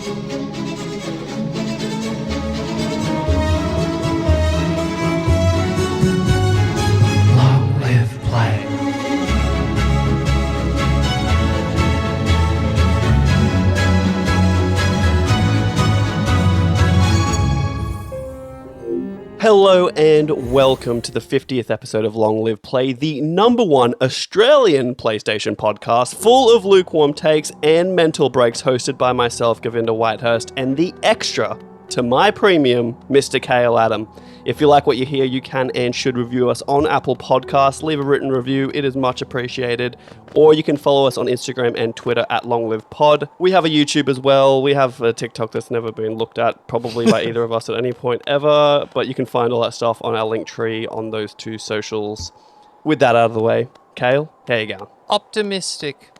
Long live play. Hello and welcome to the 50th episode of Long Live Play, the #1 Australian PlayStation podcast, full of lukewarm takes and mental breaks, hosted by myself, Govinda Whitehurst, and the extra to my premium, Mr. Khayl Adam. If you like what you hear, you can and should review us on Apple Podcasts. Leave a written review. It is much appreciated. Or you can follow us on Instagram and Twitter at LongLivePod. We have a YouTube as well. We have a TikTok that's never been looked at, probably by either of us at any point ever. But you can find all that stuff on our link tree on those two socials. With that out of the way, Khayl, how you going? Optimistic.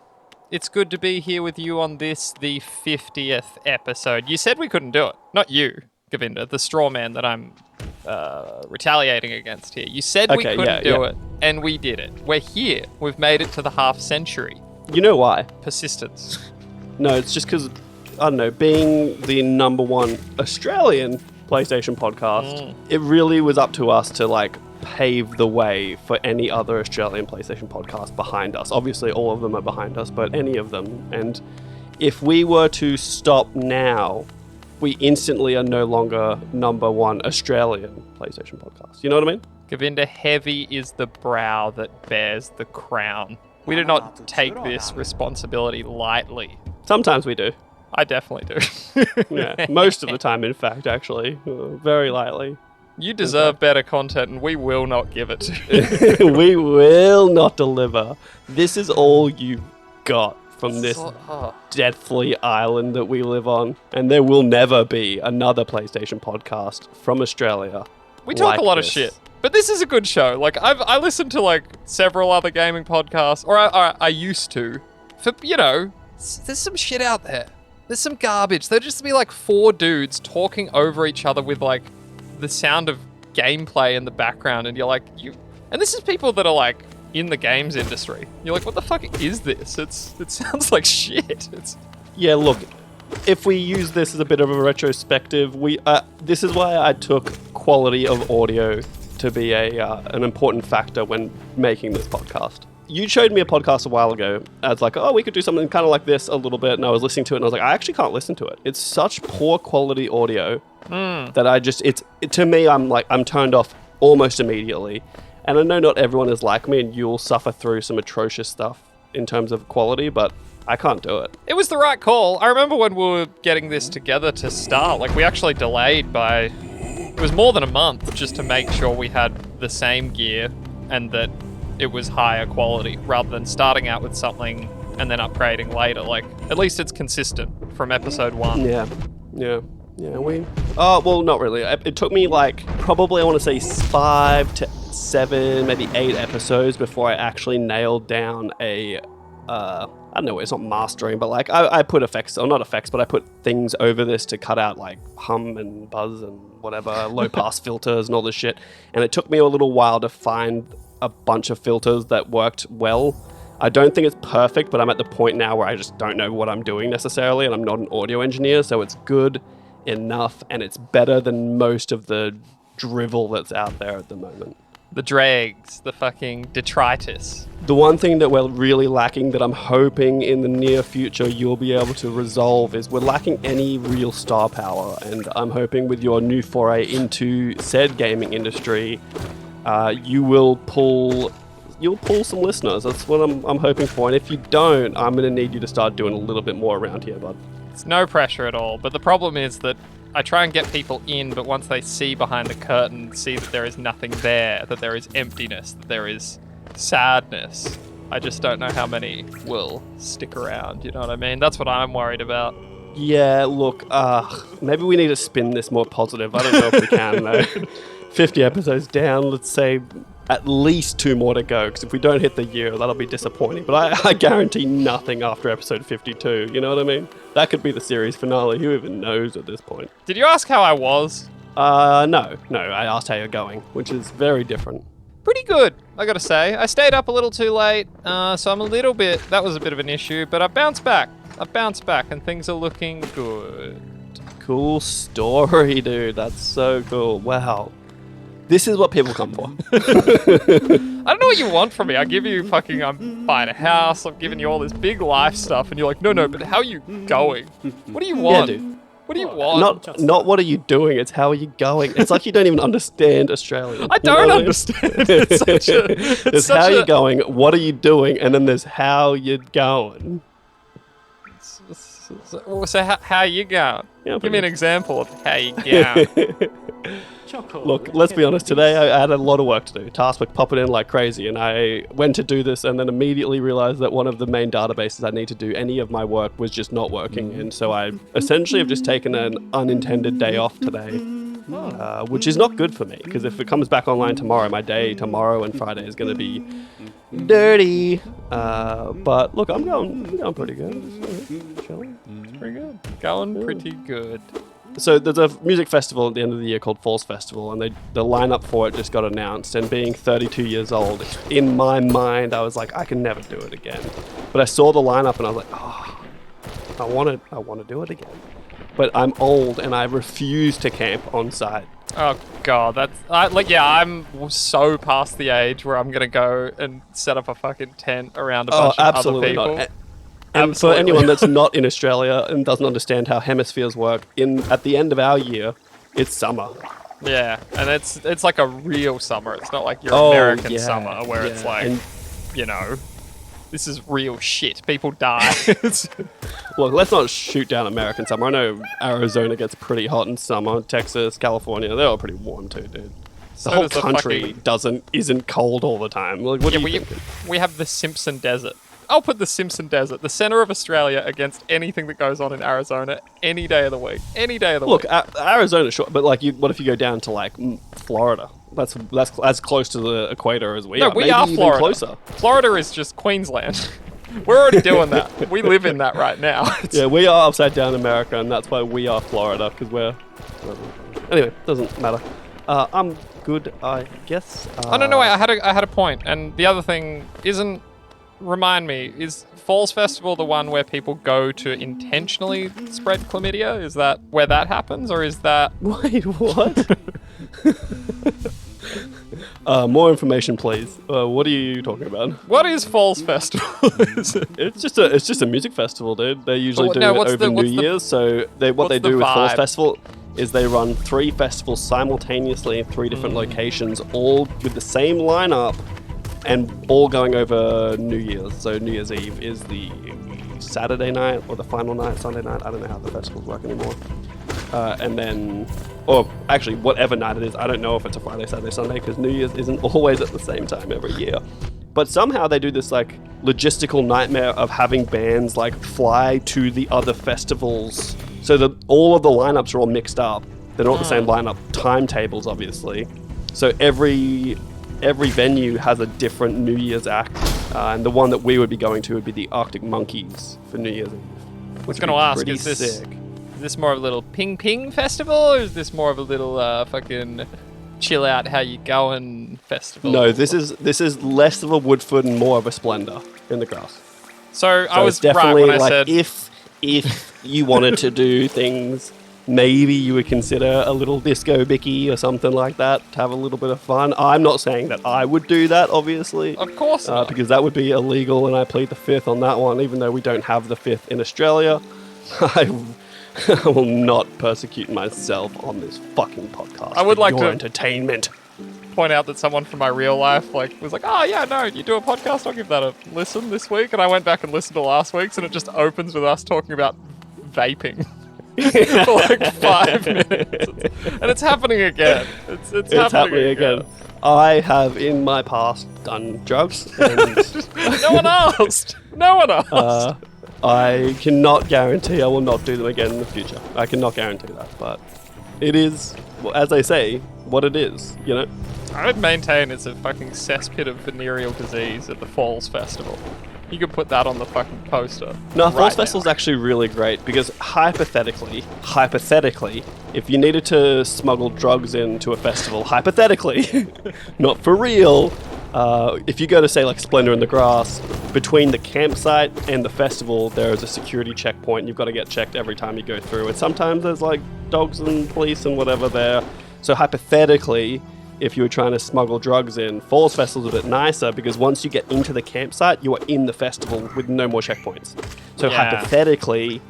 It's good to be here with you on this, the 50th episode. You said we couldn't do it. Not you, Govinda, the straw man that I'm retaliating against here. You said we couldn't do it, and we did it. We're here. We've made it to the half century. You know why? Persistence. No, it's just because, I don't know, being the #1 Australian PlayStation podcast, it really was up to us to, like, pave the way for any other Australian PlayStation podcast behind us. Obviously, all of them are behind us, but any of them. And if we were to stop now, we instantly are no longer #1 Australian PlayStation podcast. You know what I mean? Govinda, heavy is the brow that bears the crown. We do not take this responsibility lightly. Sometimes we do. I definitely do. Yeah, most of the time, in fact, actually. Very lightly. You deserve better content, and we will not give it to you. We will not deliver. This is all you got from this deathly island that we live on. And there will never be another PlayStation podcast from Australia. We talk a lot of shit, but this is a good show. Like, I listened to, like, several other gaming podcasts, or I used to. For, you know, there's some shit out there. There's some garbage. There'll just be, like, 4 dudes talking over each other with, like, the sound of gameplay in the background, and you're like, and this is people that are, like, in the games industry. You're like, what the fuck is this? It sounds like shit. Yeah, look, if we use this as a bit of a retrospective, this is why I took quality of audio to be an important factor when making this podcast. You showed me a podcast a while ago as like, oh, we could do something kind of like this a little bit, and I was listening to it, and I was like, I actually can't listen to it. It's such poor quality audio that I just, to me, I'm turned off almost immediately. And I know not everyone is like me, and you'll suffer through some atrocious stuff in terms of quality, but I can't do it. It was the right call. I remember when we were getting this together to start, like, we actually delayed by, it was more than a month just to make sure we had the same gear and that it was higher quality, rather than starting out with something and then upgrading later. Like, at least it's consistent from episode 1. Yeah. Well, not really. It took me, like, probably, I want to say 5 to 7, maybe 8 episodes before I actually nailed down I don't know, it's not mastering, but, like, I put effects, or not effects, but I put things over this to cut out, like, hum and buzz and whatever, low pass filters and all this shit. And it took me a little while to find a bunch of filters that worked well. I don't think it's perfect, but I'm at the point now where I just don't know what I'm doing necessarily, and I'm not an audio engineer, so it's good enough, and it's better than most of the drivel that's out there at the moment. The dregs, the fucking detritus. The one thing that we're really lacking, that I'm hoping in the near future you'll be able to resolve, is we're lacking any real star power, and I'm hoping with your new foray into said gaming industry, you'll pull some listeners. That's what I'm hoping for, and if you don't, I'm going to need you to start doing a little bit more around here, bud. It's no pressure at all, but the problem is that I try and get people in, but once they see behind the curtain, see that there is nothing there, that there is emptiness, that there is sadness, I just don't know how many will stick around, you know what I mean? That's what I'm worried about. Yeah, look, maybe we need to spin this more positive. I don't know if we can, though. 50 episodes down, let's say at least 2 more to go, because if we don't hit the year, that'll be disappointing. But I guarantee nothing after episode 52, you know what I mean? That could be the series finale. Who even knows at this point? Did you ask how I was? No, I asked how you're going, which is very different. Pretty good, I gotta say. I stayed up a little too late, so I'm that was a bit of an issue, but I bounced back. I've bounced back and things are looking good. Cool story, dude. That's so cool. Wow. This is what people come for. I don't know what you want from me. I give you fucking, I'm buying a house, I'm giving you all this big life stuff, and you're like, no, but how are you going? What do you want? Yeah, dude. What do you want? Not what are you doing, it's how are you going. It's like you don't even understand Australian. I don't understand. There's how you're going, what are you doing, and then there's how you're going. So how you going? Yeah, Give me an example of how you going. Look, let's be honest, today I had a lot of work to do. Tasks were popping in like crazy, and I went to do this and then immediately realized that one of the main databases I need to do any of my work was just not working, and so I essentially have just taken an unintended day off today, which is not good for me, because if it comes back online tomorrow, my day tomorrow and Friday is going to be dirty. But look, I'm going pretty good. Chilling. Pretty good. Going pretty good. So there's a music festival at the end of the year called Falls Festival, and the lineup for it just got announced. And being 32 years old, in my mind, I was like, I can never do it again. But I saw the lineup and I was like, oh, I want to do it again. But I'm old and I refuse to camp on site. Oh god, I'm so past the age where I'm gonna go and set up a fucking tent around a bunch of other people. Not. And for anyone that's not in Australia and doesn't understand how hemispheres work, at the end of our year, it's summer. Yeah, and it's like a real summer. It's not like your American summer where it's like, this is real shit. People die. Look, let's not shoot down American summer. I know Arizona gets pretty hot in summer. Texas, California, they're all pretty warm too, dude. The whole country isn't cold all the time. Like, what do you think? We have the Simpson Desert. I'll put the Simpson Desert, the center of Australia, against anything that goes on in Arizona any day of the week. Any day of the week. Look, Arizona's short, but like, what if you go down to like Florida? That's as close to the equator as we are. No, we are Florida. Closer. Florida is just Queensland. We're already doing that. We live in that right now. Yeah, we are upside down America, and that's why we are Florida, because we're... Anyway, doesn't matter. I'm good, I guess. No, wait, I had a point, and the other thing isn't... Remind me, is Falls Festival the one where people go to intentionally spread chlamydia? Is that where that happens, or is that... Wait, what? More information, please. What are you talking about? What is Falls Festival? It's just a music festival, dude. They usually do it over New Year's. So what they do with Falls Festival is they run 3 festivals simultaneously in 3 different locations, all with the same lineup, and all going over New Year's. So New Year's Eve is the Saturday night or the final night, Sunday night. I don't know how the festivals work anymore. And then, or actually whatever night it is, I don't know if it's a Friday, Saturday, Sunday, because New Year's isn't always at the same time every year. But somehow they do this like logistical nightmare of having bands like fly to the other festivals, so that all of the lineups are all mixed up. They're not the same lineup timetables, obviously. So every venue has a different New Year's act, and the one that we would be going to would be the Arctic Monkeys for New Year's Eve. I was going to ask, is this more of a little ping festival, or is this more of a little fucking chill out how you going festival? No, this is less of a Woodford and more of a Splendor in the grass. So I was definitely right when I said if you wanted to do things, maybe you would consider a little disco bicky or something like that to have a little bit of fun. I'm not saying that I would do that, obviously. Of course not. Because that would be illegal, and I plead the 5th on that one, even though we don't have the 5th in Australia. I will not persecute myself on this fucking podcast. I would like to entertainment. Point out that someone from my real life was like, oh yeah, no, you do a podcast, I'll give that a listen this week. And I went back and listened to last week's, and it just opens with us talking about vaping. For like 5 minutes. And it's happening again. It's happening again. I have in my past done drugs. And No one asked. I cannot guarantee I will not do them again in the future. I cannot guarantee that. But it is, as they say, what it is, you know? I would maintain it's a fucking cesspit of venereal disease at the Falls Festival. You could put that on the fucking poster. No, Falls Festival's actually really great because hypothetically, if you needed to smuggle drugs into a festival, hypothetically, not for real, if you go to, say, like Splendor in the Grass, between the campsite and the festival, there is a security checkpoint. You've got to get checked every time you go through. And sometimes there's like dogs and police and whatever there. So hypothetically, if you were trying to smuggle drugs in, Falls Festival's a bit nicer because once you get into the campsite, you are in the festival with no more checkpoints. So hypothetically,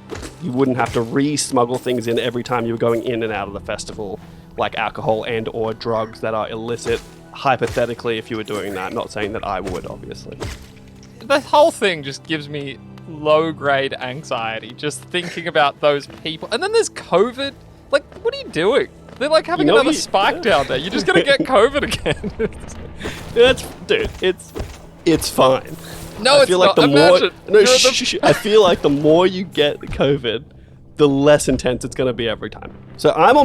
you wouldn't have to re-smuggle things in every time you were going in and out of the festival, like alcohol and or drugs that are illicit. Hypothetically, if you were doing that, not saying that I would, obviously. The whole thing just gives me low-grade anxiety, just thinking about those people. And then there's COVID. Like, what are you doing? They're like having another spike down there. You're just going to get COVID again. It's fine. No, it's not. I feel like the more you get COVID, the less intense it's going to be every time. So I'm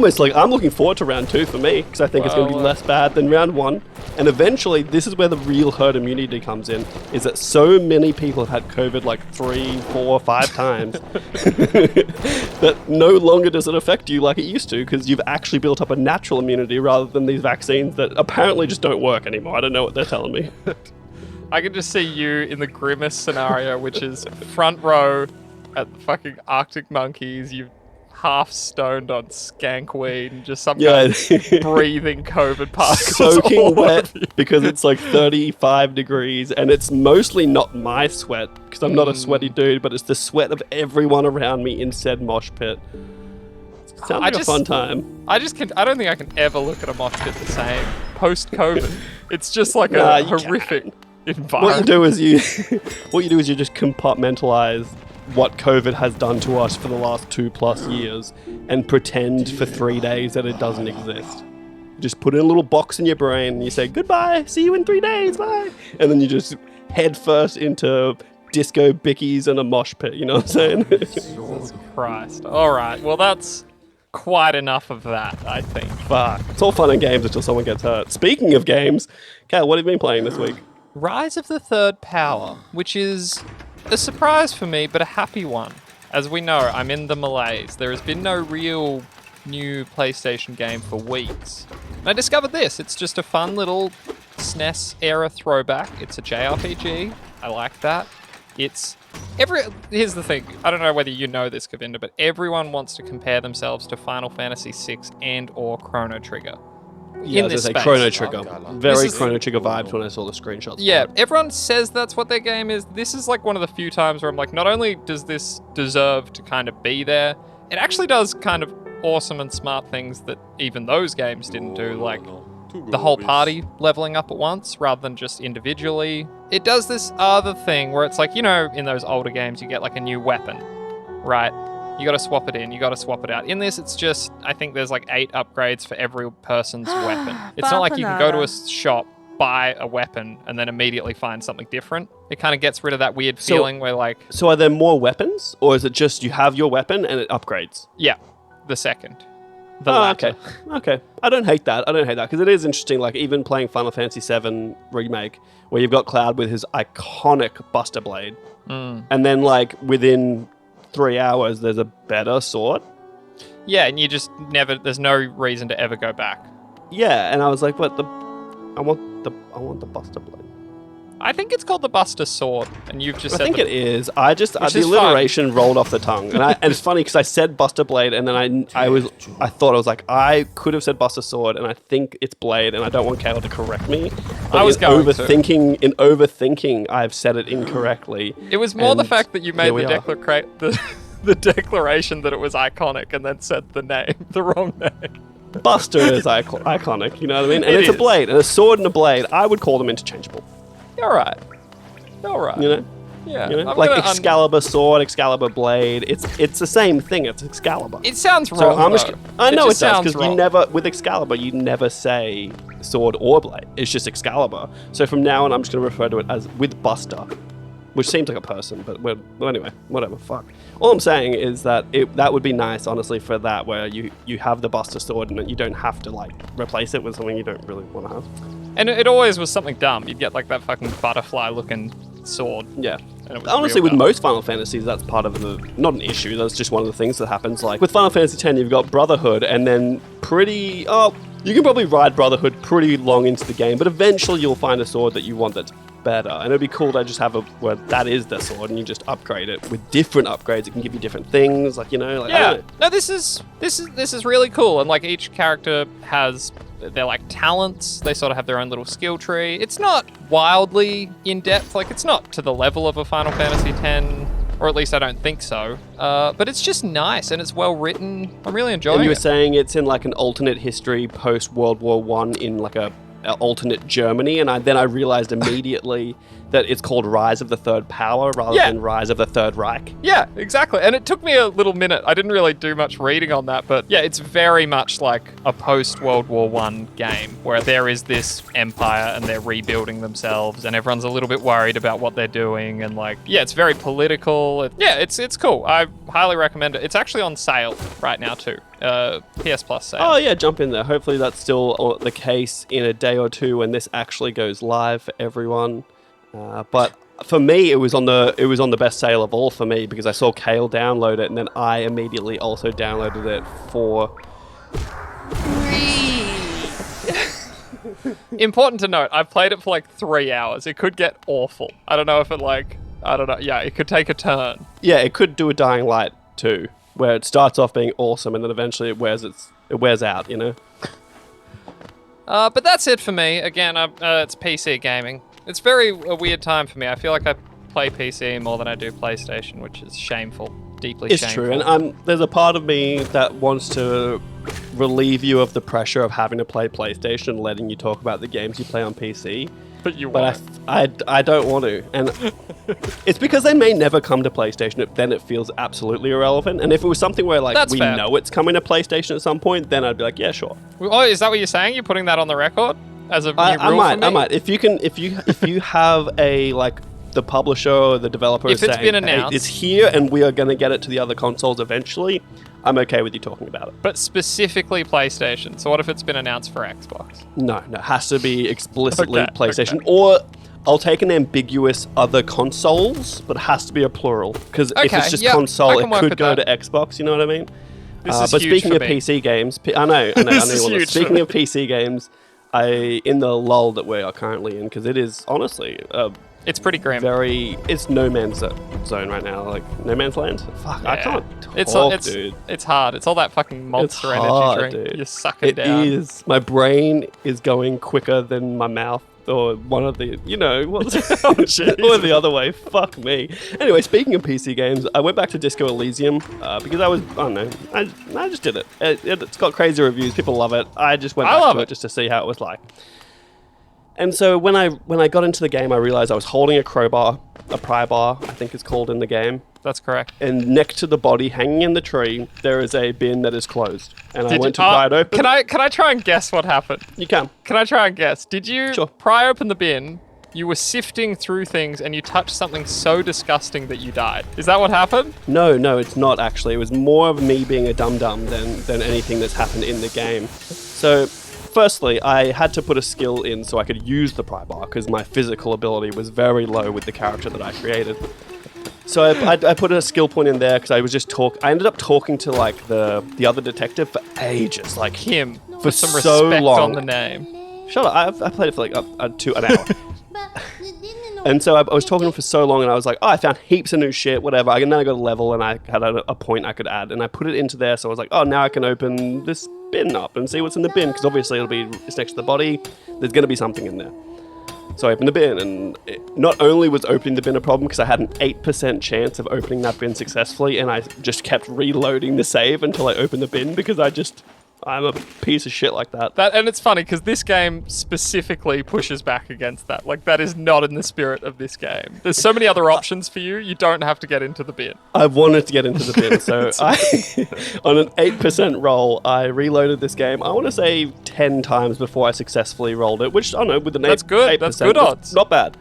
looking forward to round 2 for me because I think it's going to be less bad than round 1. And eventually, this is where the real herd immunity comes in, is that so many people have had COVID like 3, 4, 5 times that no longer does it affect you like it used to because you've actually built up a natural immunity rather than these vaccines that apparently just don't work anymore. I don't know what they're telling me. I can just see you in the grimmest scenario, which is front row at the fucking Arctic Monkeys. You've half stoned on skank weed and just some guy breathing COVID particles soaking wet because it's like 35 degrees and it's mostly not my sweat because I'm not a sweaty dude, but it's the sweat of everyone around me in said mosh pit. Sounds like a fun time. I don't think I can ever look at a mosh pit the same post-COVID. It's just like a horrific environment. What you do is you just compartmentalize what COVID has done to us for the last 2+ years and pretend for 3 days that it doesn't exist. You just put it in a little box in your brain and you say, goodbye, see you in 3 days, bye. And then you just head first into disco bickies and a mosh pit, you know what I'm saying? Jesus Christ. All right, well, that's quite enough of that, I think. Fuck. It's all fun and games until someone gets hurt. Speaking of games, Khayl, what have you been playing this week? Rise of the Third Power, which is a surprise for me, but a happy one. As we know, I'm in the malaise. There has been no real new PlayStation game for weeks. And I discovered this. It's just a fun little SNES era throwback. It's a JRPG. I like that. Here's the thing. I don't know whether you know this, Govinda, but everyone wants to compare themselves to Final Fantasy VI and or Chrono Trigger. Yeah, there's a Chrono Trigger. Very Chrono Trigger vibes when I saw the screenshots. Yeah, everyone says that's what their game is. This is like one of the few times where I'm like, not only does this deserve to kind of be there, it actually does kind of awesome and smart things that even those games didn't do, like the whole party leveling up at once rather than just individually. It does this other thing where it's like, you know, in those older games, you get like a new weapon, right? You gotta swap it in, you gotta swap it out. In this, it's just, I think there's like 8 upgrades for every person's weapon. It's not like you can go to a shop, buy a weapon, and then immediately find something different. It kind of gets rid of that weird feeling where like... So are there more weapons? Or is it just you have your weapon and it upgrades? Yeah, the second. The latter. Okay. I don't hate that because it is interesting, like even playing Final Fantasy VII Remake, where you've got Cloud with his iconic Buster Blade, and then like within 3 hours, there's a better sword. Yeah, and you just there's no reason to ever go back. Yeah, and I was like, I want the Buster Blade. I think it's called the Buster Sword, and you've just said I think it is. The alliteration rolled off the tongue. And it's funny because I said Buster Blade, and then I thought I could have said Buster Sword, and I think it's Blade, and I don't want Khayl to correct me. But I was in overthinking, I've said it incorrectly. It was more the fact that you made the declaration that it was iconic, and then said the wrong name. Buster is iconic, you know what I mean? And it's a blade, and a sword and a blade. I would call them interchangeable. All right. You know? Yeah. You know? Like Excalibur sword, Excalibur blade. It's the same thing. It's Excalibur. It sounds wrong. So I know it does because with Excalibur you never say sword or blade. It's just Excalibur. So from now on I'm just going to refer to it as with Buster, which seems like a person, but anyway, whatever. Fuck. All I'm saying is that that would be nice, honestly, for that where you have the Buster sword and you don't have to like replace it with something you don't really want to have. And it always was something dumb. You'd get like that fucking butterfly-looking sword. Yeah. Honestly, with most Final Fantasies, that's part of not an issue, that's just one of the things that happens. Like with Final Fantasy X, you've got Brotherhood, and then You can probably ride Brotherhood pretty long into the game, but eventually you'll find a sword that you want that's better. And it'd be cool to just have a where that is the sword and you just upgrade it with different upgrades. It can give you different things, like, you know, like, I Yeah. don't know. No, this is really cool. And like each character has their like talents. They sort of have their own little skill tree. It's not wildly in depth. Like it's not to the level of a Final Fantasy X, or at least I don't think so. But it's just nice and it's well written. I'm really enjoying And you were it. saying it's in like an alternate history post World War One in like a alternate Germany, and then I realized immediately that it's called Rise of the Third Power rather than Rise of the Third Reich. Yeah, exactly. And it took me a little minute. I didn't really do much reading on that, but yeah, it's very much like a post-World War One game where there is this empire and they're rebuilding themselves and everyone's a little bit worried about what they're doing and like, yeah, it's very political. It's cool. I highly recommend it. It's actually on sale right now too. PS Plus sale. Oh yeah, jump in there. Hopefully that's still the case in a day or two when this actually goes live for everyone. But for me, it was on the best sale of all for me because I saw Khayl download it, and then I immediately also downloaded it for free. Important to note, I've played it for like 3 hours. It could get awful. I don't know if it like, I don't know. Yeah, it could take a turn. Yeah, it could do a Dying Light too, where it starts off being awesome and then eventually it wears out, you know? But that's it for me. Again, it's PC gaming. It's a weird time for me. I feel like I play PC more than I do PlayStation, which is shameful. Deeply It's shameful. true, and there's a part of me that wants to relieve you of the pressure of having to play PlayStation and letting you talk about the games you play on PC. But you But won't. I don't want to, and it's because they may never come to PlayStation. Then it feels absolutely irrelevant. And if it was something where like That's we fair. know it's coming to PlayStation at some point, then I'd be like, yeah, sure. Oh, is that what you're saying? You're putting that on the record as a new rule for me? I might. If you have a like the publisher or the developer If it's saying, been announced. hey, it's here and we are going to get it to the other consoles eventually, I'm okay with you talking about it. But specifically PlayStation. So what if it's been announced for Xbox? No, it has to be explicitly Okay, PlayStation. okay. Or I'll take an ambiguous other consoles, but it has to be a plural. Because if Okay, it's just yep, I console, can it work could with go that. to Xbox, you know what I mean? This is but huge speaking for of me. PC games, I know you This want is to. huge for Speaking me. of PC games, in the lull that we are currently in, because it is honestly It's pretty grim. it's no man's zone right now, like no man's land. Fuck, I Yeah. can't talk, dude. It's hard. It's all that fucking monster It's energy hard, drink. dude. You're sucking It down. is. My brain is going quicker than my mouth, or one of the, what's or the other way. Fuck me. Anyway, speaking of PC games, I went back to Disco Elysium because I don't know, I just did it. It's got crazy reviews. People love it. I just went I back love to it. it just to see how it was like. And so when I got into the game, I realized I was holding a crowbar, a pry bar, I think it's called in the game. That's correct. And next to the body, hanging in the tree, there is a bin that is closed. And I went to pry it open. Can I try and guess what happened? You can. Can I try and guess? Did you Sure. pry open the bin? You were sifting through things and you touched something so disgusting that you died. Is that what happened? No, it's not actually. It was more of me being a dum-dum than anything that's happened in the game. So, firstly, I had to put a skill in so I could use the pry bar because my physical ability was very low with the character that I created. So I put a skill point in there because I was just I ended up talking to like the other detective for ages, like Kim. For Put some so respect long. on the an shut up. I played it for like an hour. And so I was talking to him for so long, and I was like, oh, I found heaps of new shit, whatever. And then I got a level, and I had a point I could add, and I put it into there. So I was like, oh, now I can open this bin up and see what's in the bin, because obviously it's next to the body. There's going to be something in there. So I opened the bin, and not only was opening the bin a problem, because I had an 8% chance of opening that bin successfully, and I just kept reloading the save until I opened the bin, because I'm a piece of shit like that. And it's funny because this game specifically pushes back against that. Like, that is not in the spirit of this game. There's so many other options for you. You don't have to get into the bin. I wanted to get into the bin, so on an 8% roll, I reloaded this game, I want to say 10 times before I successfully rolled it, which, I don't know, with an That's good. 8%, That's good odds. Not bad.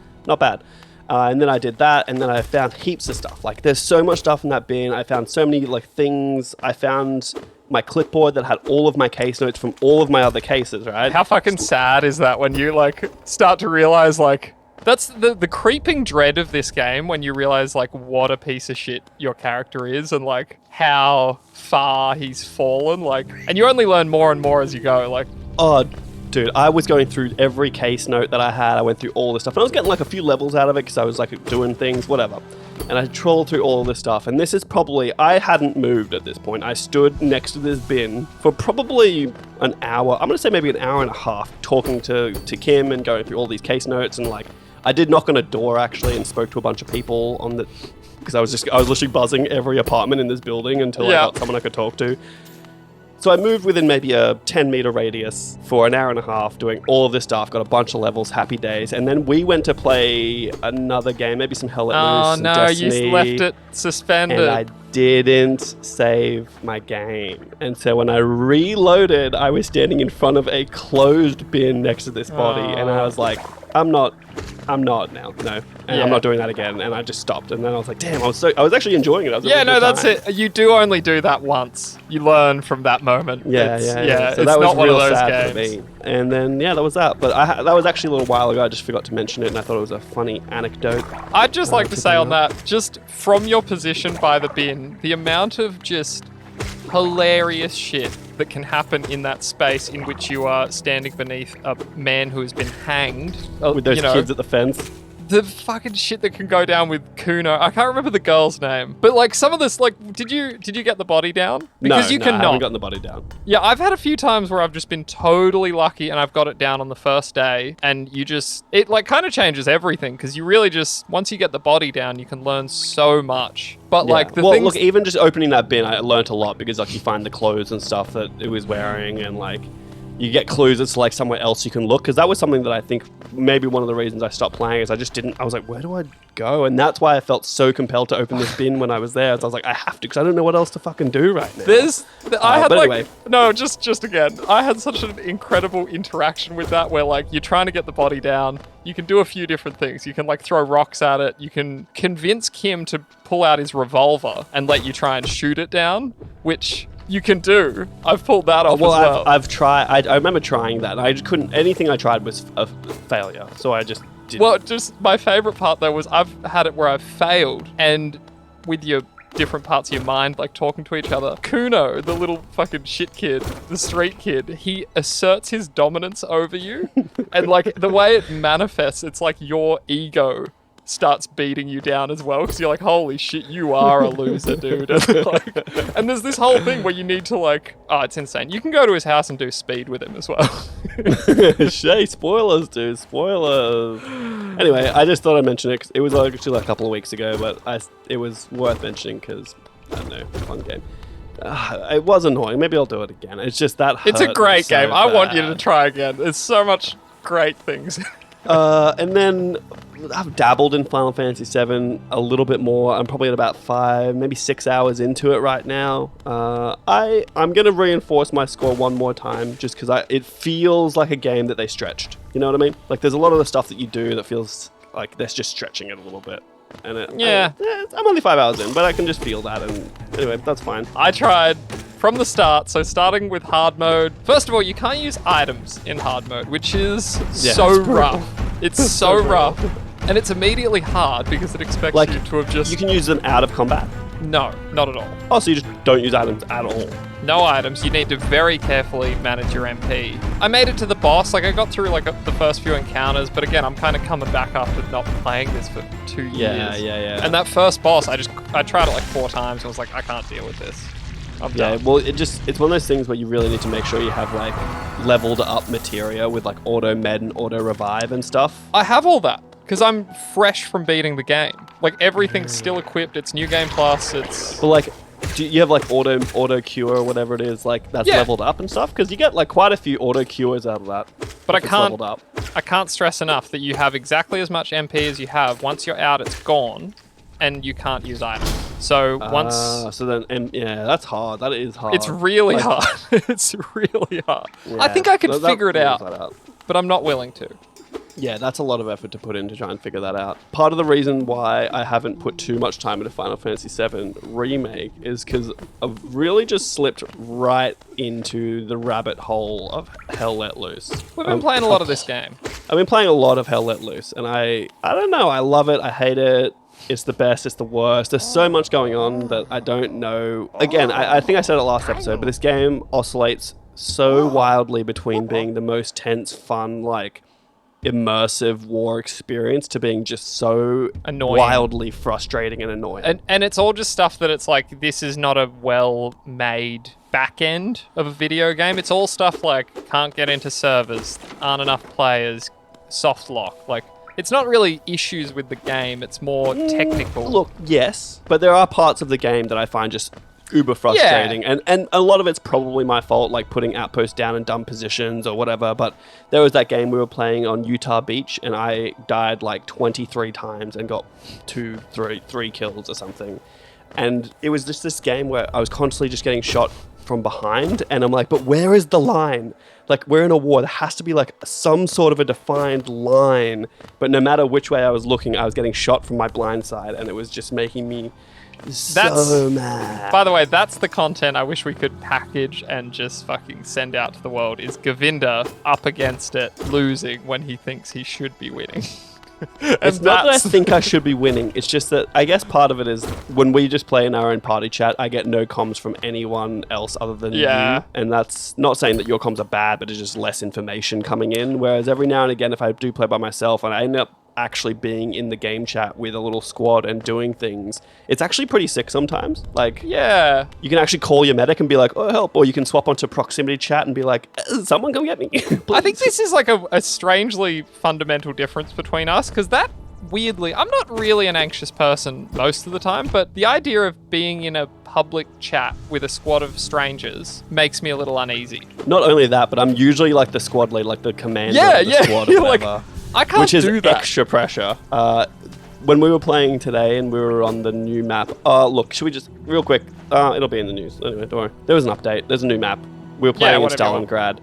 And then I did that, and then I found heaps of stuff. Like, there's so much stuff in that bin. I found so many, like, things. I found my clipboard that had all of my case notes from all of my other cases, right? How fucking sad is that when you, like, start to realize, like, that's the creeping dread of this game when you realize, like, what a piece of shit your character is and, like, how far he's fallen, like, and you only learn more and more as you go, like, Oh, dude, I was going through every case note that I had. I went through all this stuff. And I was getting like a few levels out of it because I was like doing things, whatever. And I trawled through all this stuff. And this is probably, I hadn't moved at this point. I stood next to this bin for probably an hour. I'm going to say maybe an hour and a half talking to Kim and going through all these case notes. And like, I did knock on a door actually and spoke to a bunch of people on the, because I was literally buzzing every apartment in this building until I got someone I could talk to. So I moved within maybe a 10-meter radius for an hour and a half doing all of this stuff, got a bunch of levels, happy days, and then we went to play another game, maybe some Hell Let Loose, some Destiny. You left it suspended. And I didn't save my game. And so when I reloaded, I was standing in front of a closed bin next to this body, and I was like, I'm not now, no. And I'm not doing that again. And I just stopped. And then I was like, damn, I was actually enjoying it. That's it. You do only do that once. You learn from that moment. Yeah. So it's that was not one real of those sad games. for me. And then, that was that. But that was actually a little while ago. I just forgot to mention it. And I thought it was a funny anecdote. I'd just like to say on that, just from your position by the bin, the amount of just hilarious shit that can happen in that space in which you are standing beneath a man who has been hanged. With those kids at the fence. The fucking shit that can go down with Kuno. I can't remember the girl's name. But like some of this, like, did you get the body down? Because you cannot. I haven't gotten the body down. Yeah, I've had a few times where I've just been totally lucky and I've got it down on the first day, and it like kind of changes everything because you really just, once you get the body down, you can learn so much. But like look, even just opening that bin, I learned a lot because like you find the clothes and stuff that it was wearing, and like you get clues as to like somewhere else you can look, because that was something that I think maybe one of the reasons I stopped playing is I was like, where do I go? And that's why I felt so compelled to open this bin when I was there. So I was like, I have to, because I don't know what else to fucking do right now. Just again, I had such an incredible interaction with that where like you're trying to get the body down. You can do a few different things. You can like throw rocks at it. You can convince Kim to pull out his revolver and let you try and shoot it down, which you can do. I've pulled that off as well. I've tried. I remember trying that. I just couldn't. Anything I tried was a failure. So I just didn't. Well, just my favorite part though was I've had it where I've failed, and with your different parts of your mind, like talking to each other. Kuno, the little fucking shit kid, the street kid, he asserts his dominance over you, and like the way it manifests, it's like your ego starts beating you down as well, because you're like, holy shit, you are a loser, dude. And there's this whole thing where you need to like, it's insane. You can go to his house and do speed with him as well. Shay, spoilers, dude, spoilers. Anyway, I just thought I'd mention it because it was actually like a couple of weeks ago, but it was worth mentioning because, I don't know, fun game. It was annoying. Maybe I'll do it again. It's just that hurt. It's a great so game. I want you to bad. try again. There's so much great things. And then I've dabbled in Final Fantasy VII a little bit more. I'm probably at about 5, maybe 6 hours into it right now. I'm going to reinforce my score one more time just because it feels like a game that they stretched. You know what I mean? Like there's a lot of the stuff that you do that feels like they're just stretching it a little bit. And I'm only 5 hours in, but I can just feel that. And anyway, that's fine. I tried from the start, so starting with hard mode. First of all, you can't use items in hard mode, which is so rough. It's so rough. And it's immediately hard because it expects you to have just... You can use them out of combat? No, not at all. Oh, so you just don't use items at all? No items. You need to very carefully manage your MP. I made it to the boss. Like, I got through like the first few encounters, but again, I'm kind of coming back after not playing this for 2 years. Yeah. And that first boss, I tried it like 4 times and was like, I can't deal with this. I'm done. Well, it's one of those things where you really need to make sure you have like leveled up materia with like auto med and auto revive and stuff. I have all that because I'm fresh from beating the game. Like everything's still equipped. It's new game plus. But like, do you have like auto cure or whatever it is like that's leveled up and stuff? Because you get like quite a few auto cures out of that. But I can't stress enough that you have exactly as much MP as you have. Once you're out, it's gone, and you can't use items. So once... that's hard. That is hard. It's really hard. It's really hard. Yeah, I think I could figure it out, but I'm not willing to. Yeah, that's a lot of effort to put in to try and figure that out. Part of the reason why I haven't put too much time into Final Fantasy VII Remake is because I've really just slipped right into the rabbit hole of Hell Let Loose. We've been playing a lot of this game. I've been playing a lot of Hell Let Loose, and I don't know, I love it, I hate it. It's the best, it's the worst. There's so much going on that I don't know. Again, I think I said it last episode, but this game oscillates so wildly between being the most tense, fun, like immersive war experience to being just so Annoying. wildly frustrating and annoying. And it's all just stuff that it's like, this is not a well-made back end of a video game. It's all stuff like, can't get into servers, aren't enough players, soft lock. Like, it's not really issues with the game, it's more technical. Look, yes, but there are parts of the game that I find just uber frustrating, and a lot of it's probably my fault, like putting outposts down in dumb positions or whatever. But there was that game we were playing on Utah Beach, and I died like 23 times and got three kills or something. And it was just this game where I was constantly just getting shot from behind, and I'm like, but where is the line? Like, we're in a war. There has to be like some sort of a defined line. But no matter which way I was looking, I was getting shot from my blind side, and it was just making me so mad. By the way, that's the content I wish we could package and just fucking send out to the world, is Govinda up against it, losing when he thinks he should be winning. It's not that I think I should be winning. It's just that I guess part of it is when we just play in our own party chat, I get no comms from anyone else other than you. And that's not saying that your comms are bad, but it's just less information coming in. Whereas every now and again, if I do play by myself and I end up actually being in the game chat with a little squad and doing things, it's actually pretty sick sometimes. Like, yeah, you can actually call your medic and be like, oh, help, or you can swap onto proximity chat and be like, someone come get me. I think this is like a strangely fundamental difference between us, because that weirdly, I'm not really an anxious person most of the time, but the idea of being in a public chat with a squad of strangers makes me a little uneasy. Not only that, but I'm usually like the squad lead, like the commander of the squad or whatever. I can't which is do that. Extra pressure. When we were playing today and we were on the new map, look, should we just, real quick, it'll be in the news. Anyway, don't worry. There was an update. There's a new map. We were playing in Stalingrad,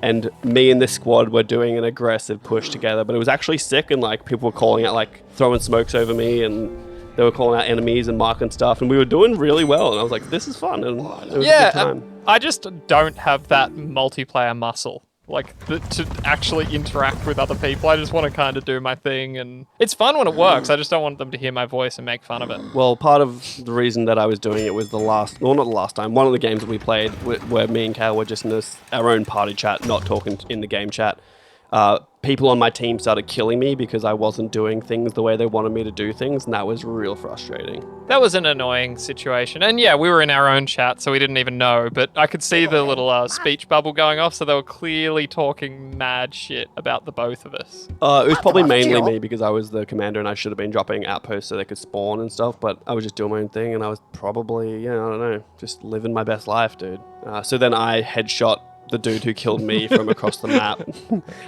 and me and this squad were doing an aggressive push together, but it was actually sick, and like people were calling out, like throwing smokes over me, and they were calling out enemies and marking stuff, and we were doing really well, and I was like, this is fun, and it was a good time. I just don't have that multiplayer muscle. Like, to actually interact with other people. I just want to kind of do my thing, and it's fun when it works. I just don't want them to hear my voice and make fun of it. Well, part of the reason that I was doing it was not the last time, one of the games that we played where me and Khayl were just in our own party chat, not talking in the game chat. People on my team started killing me because I wasn't doing things the way they wanted me to do things, and that was real frustrating. That was an annoying situation. And yeah, we were in our own chat, so we didn't even know, but I could see the little speech bubble going off, so they were clearly talking mad shit about the both of us. It was probably mainly me because I was the commander and I should have been dropping outposts so they could spawn and stuff, but I was just doing my own thing, and I was probably, I don't know, just living my best life, dude. So then I headshot the dude who killed me from across the map.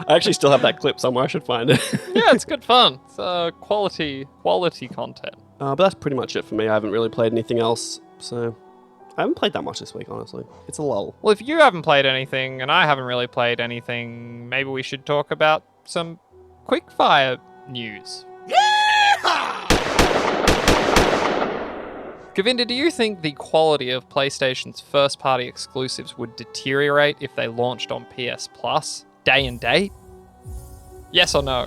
I actually still have that clip somewhere. I should find it. Yeah, it's good fun. It's quality content. But that's pretty much it for me. I haven't really played anything else, so I haven't played that much this week, honestly. It's a lull. Well, if you haven't played anything and I haven't really played anything, maybe we should talk about some quickfire news. Govinda, do you think the quality of PlayStation's first-party exclusives would deteriorate if they launched on PS Plus day and date? Yes or no?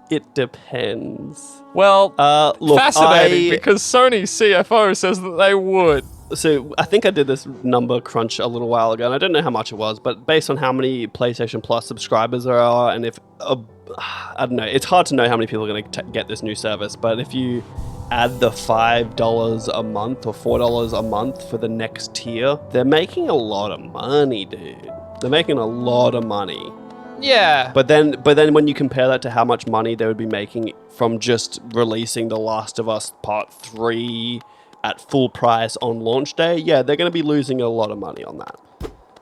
It depends. Well, look, fascinating, because Sony's CFO says that they would. So I think I did this number crunch a little while ago, and I don't know how much it was, but based on how many PlayStation Plus subscribers there are, and if, I don't know, it's hard to know how many people are going to get this new service, but if you add the $5 a month or $4 a month for the next tier, they're making a lot of money, dude. They're making a lot of money. Yeah. But then when you compare that to how much money they would be making from just releasing The Last of Us Part 3 at full price on launch day, yeah, they're going to be losing a lot of money on that.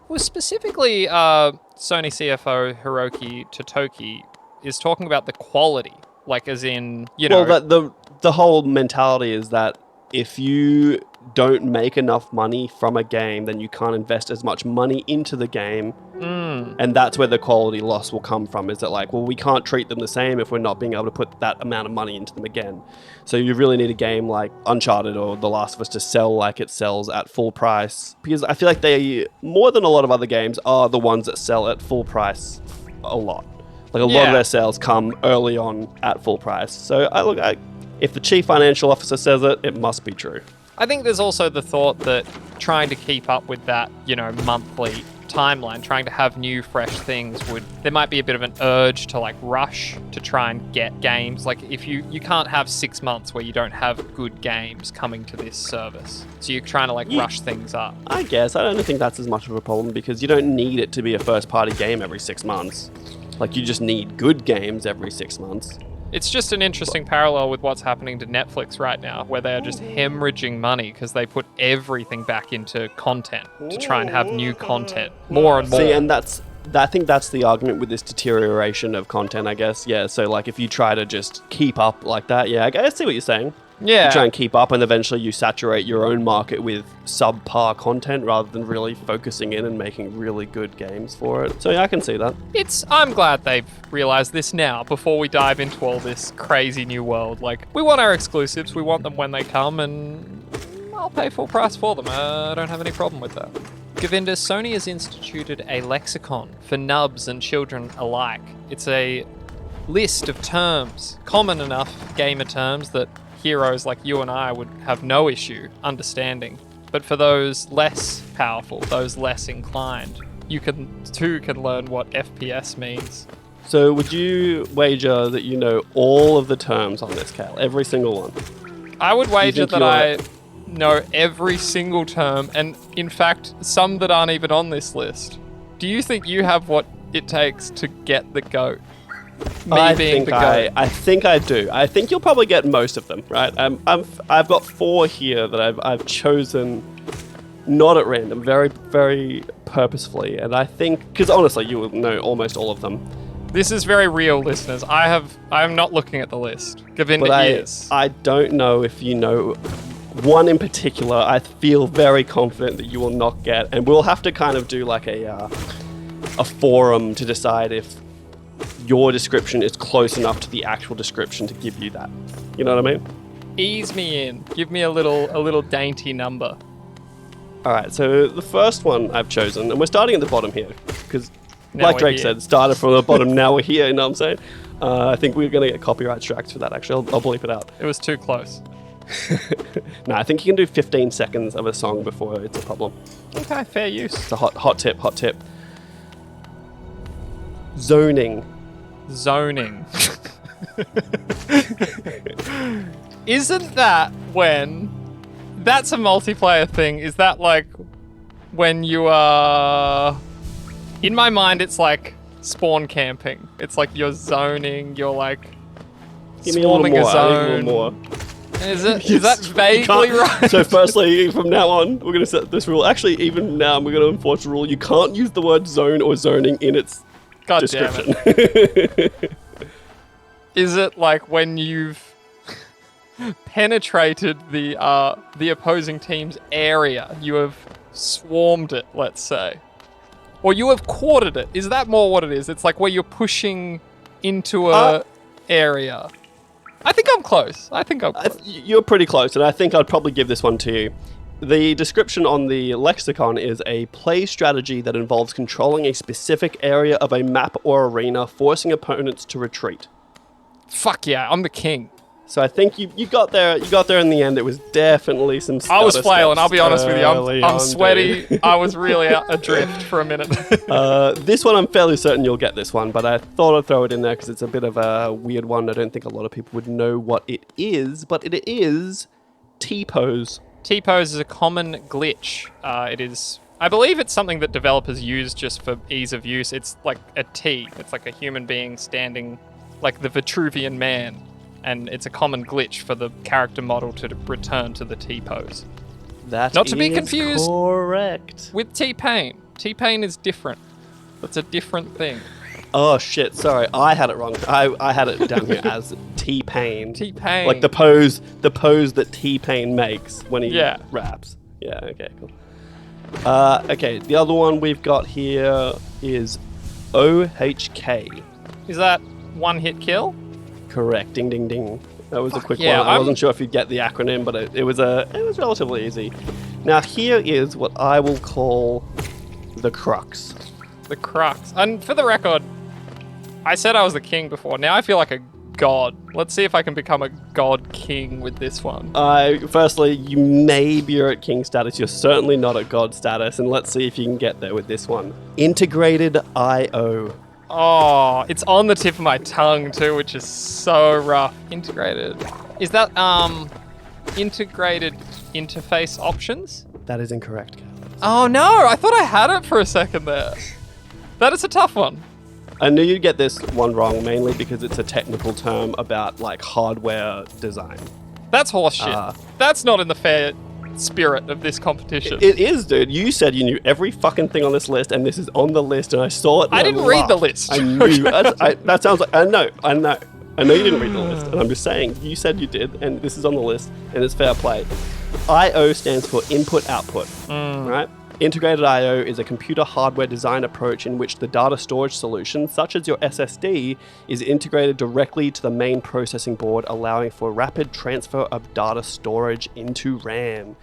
Well, specifically, Sony CFO Hiroki Totoki is talking about the quality, like as in, Well, the whole mentality is that if you don't make enough money from a game, then you can't invest as much money into the game. And that's where the quality loss will come from, is that like, well, we can't treat them the same if we're not being able to put that amount of money into them again. So you really need a game like Uncharted or The Last of Us to sell like it sells at full price, because I feel like they, more than a lot of other games, are the ones that sell at full price a lot. Like a lot of their sales come early on at full price. So if the chief financial officer says it, it must be true. I think there's also the thought that trying to keep up with that, monthly timeline, trying to have new fresh things there might be a bit of an urge to like rush to try and get games. Like if you can't have 6 months where you don't have good games coming to this service, so you're trying to rush things up. I guess I don't think that's as much of a problem because you don't need it to be a first party game every 6 months. Like you just need good games every 6 months. It's just an interesting parallel with what's happening to Netflix right now, where they are just hemorrhaging money because they put everything back into content to try and have new content more and more. See, and I think that's the argument with this deterioration of content, I guess. Yeah, so like if you try to just keep up like that, yeah, I see what you're saying. Yeah. You try and keep up and eventually you saturate your own market with subpar content rather than really focusing in and making really good games for it. So yeah, I can see that. I'm glad they've realized this now before we dive into all this crazy new world. Like, we want our exclusives, we want them when they come, and I'll pay full price for them. I don't have any problem with that. Govinda, Sony has instituted a lexicon for nubs and children alike. It's a list of terms, common enough gamer terms that heroes like you and I would have no issue understanding. But for those less powerful, those less inclined, you can learn what FPS means. So would you wager that you know all of the terms on this, Khayl? Every single one? I would wager that I know every single term, and in fact, some that aren't even on this list. Do you think you have what it takes to get the GOAT? I think I do. I think you'll probably get most of them, right? I've got 4 here that I've chosen not at random, very, very purposefully, and I think because honestly, you will know almost all of them. This is very real, listeners. I'm not looking at the list. Govinda is. I don't know if you know one in particular. I feel very confident that you will not get, and we'll have to kind of do like a forum to decide if your description is close enough to the actual description to give you that. You know what I mean? Ease me in. Give me a little dainty number. All right, so the first one I've chosen, and we're starting at the bottom here, because like Drake said, started from the bottom, now we're here, you know what I'm saying? I think we're going to get copyright strikes for that, actually. I'll bleep it out. It was too close. No, I think you can do 15 seconds of a song before it's a problem. Okay, fair use. It's a hot tip. Zoning. Isn't that when... That's a multiplayer thing. Is that like when you are... In my mind, it's like spawn camping. It's like you're zoning, you're like swarming a zone. A little more. Is it? Is that vaguely right? So firstly, from now on, we're going to set this rule. Actually, even now, we're going to enforce a rule. You can't use the word zone or zoning in its description. Damn it. Is it like when you've penetrated the opposing team's area, you have swarmed it, let's say, or you have quartered it? Is that more what it is? It's like where you're pushing into a area. I think I'm close. You're pretty close, and I think I'd probably give this one to you. The description on the lexicon is a play strategy that involves controlling a specific area of a map or arena, forcing opponents to retreat. Fuck yeah, I'm the king. So I think you got there. You got there in the end. It was definitely some. I was flailing. I'll be honest with you. I'm sweaty. I was really adrift for a minute. This one, I'm fairly certain you'll get this one, but I thought I'd throw it in there because it's a bit of a weird one. I don't think a lot of people would know what it is, but it is T-pose. T-pose is a common glitch. It is. I believe it's something that developers use just for ease of use. It's like a T. It's like a human being standing like the Vitruvian Man. And it's a common glitch for the character model to return to the T-pose. That Not to be confused correct. with T-Pain. T-Pain is different. It's a different thing. Oh shit, sorry. I had it wrong. I had it down here as T-Pain. T-Pain. Like the pose that T-Pain makes when he raps. Yeah, okay, cool. Okay, the other one we've got here is OHK. Is that one hit kill? Correct. Ding, ding, ding. That was a quick one. Yeah, I wasn't sure if you'd get the acronym, but it was relatively easy. Now here is what I will call the crux. The crux. And for the record, I said I was the king before. Now I feel like a god. Let's see if I can become a god king with this one. Firstly, you may be at king status. You're certainly not at god status. And let's see if you can get there with this one. Integrated I/O. Oh, it's on the tip of my tongue too, which is so rough. Integrated. Is that integrated interface options? That is incorrect, Khayl. Oh no, I thought I had it for a second there. That is a tough one. I knew you'd get this one wrong, mainly because it's a technical term about like hardware design. That's horseshit. That's not in the fair spirit of this competition. It is, dude. You said you knew every fucking thing on this list, and this is on the list, and I saw it. And I didn't read the list. I knew. That sounds like I know you didn't read the list, and I'm just saying you said you did, and this is on the list, and it's fair play. I/O stands for input-output, right? Integrated I/O is a computer hardware design approach in which the data storage solution, such as your SSD, is integrated directly to the main processing board, allowing for rapid transfer of data storage into RAM.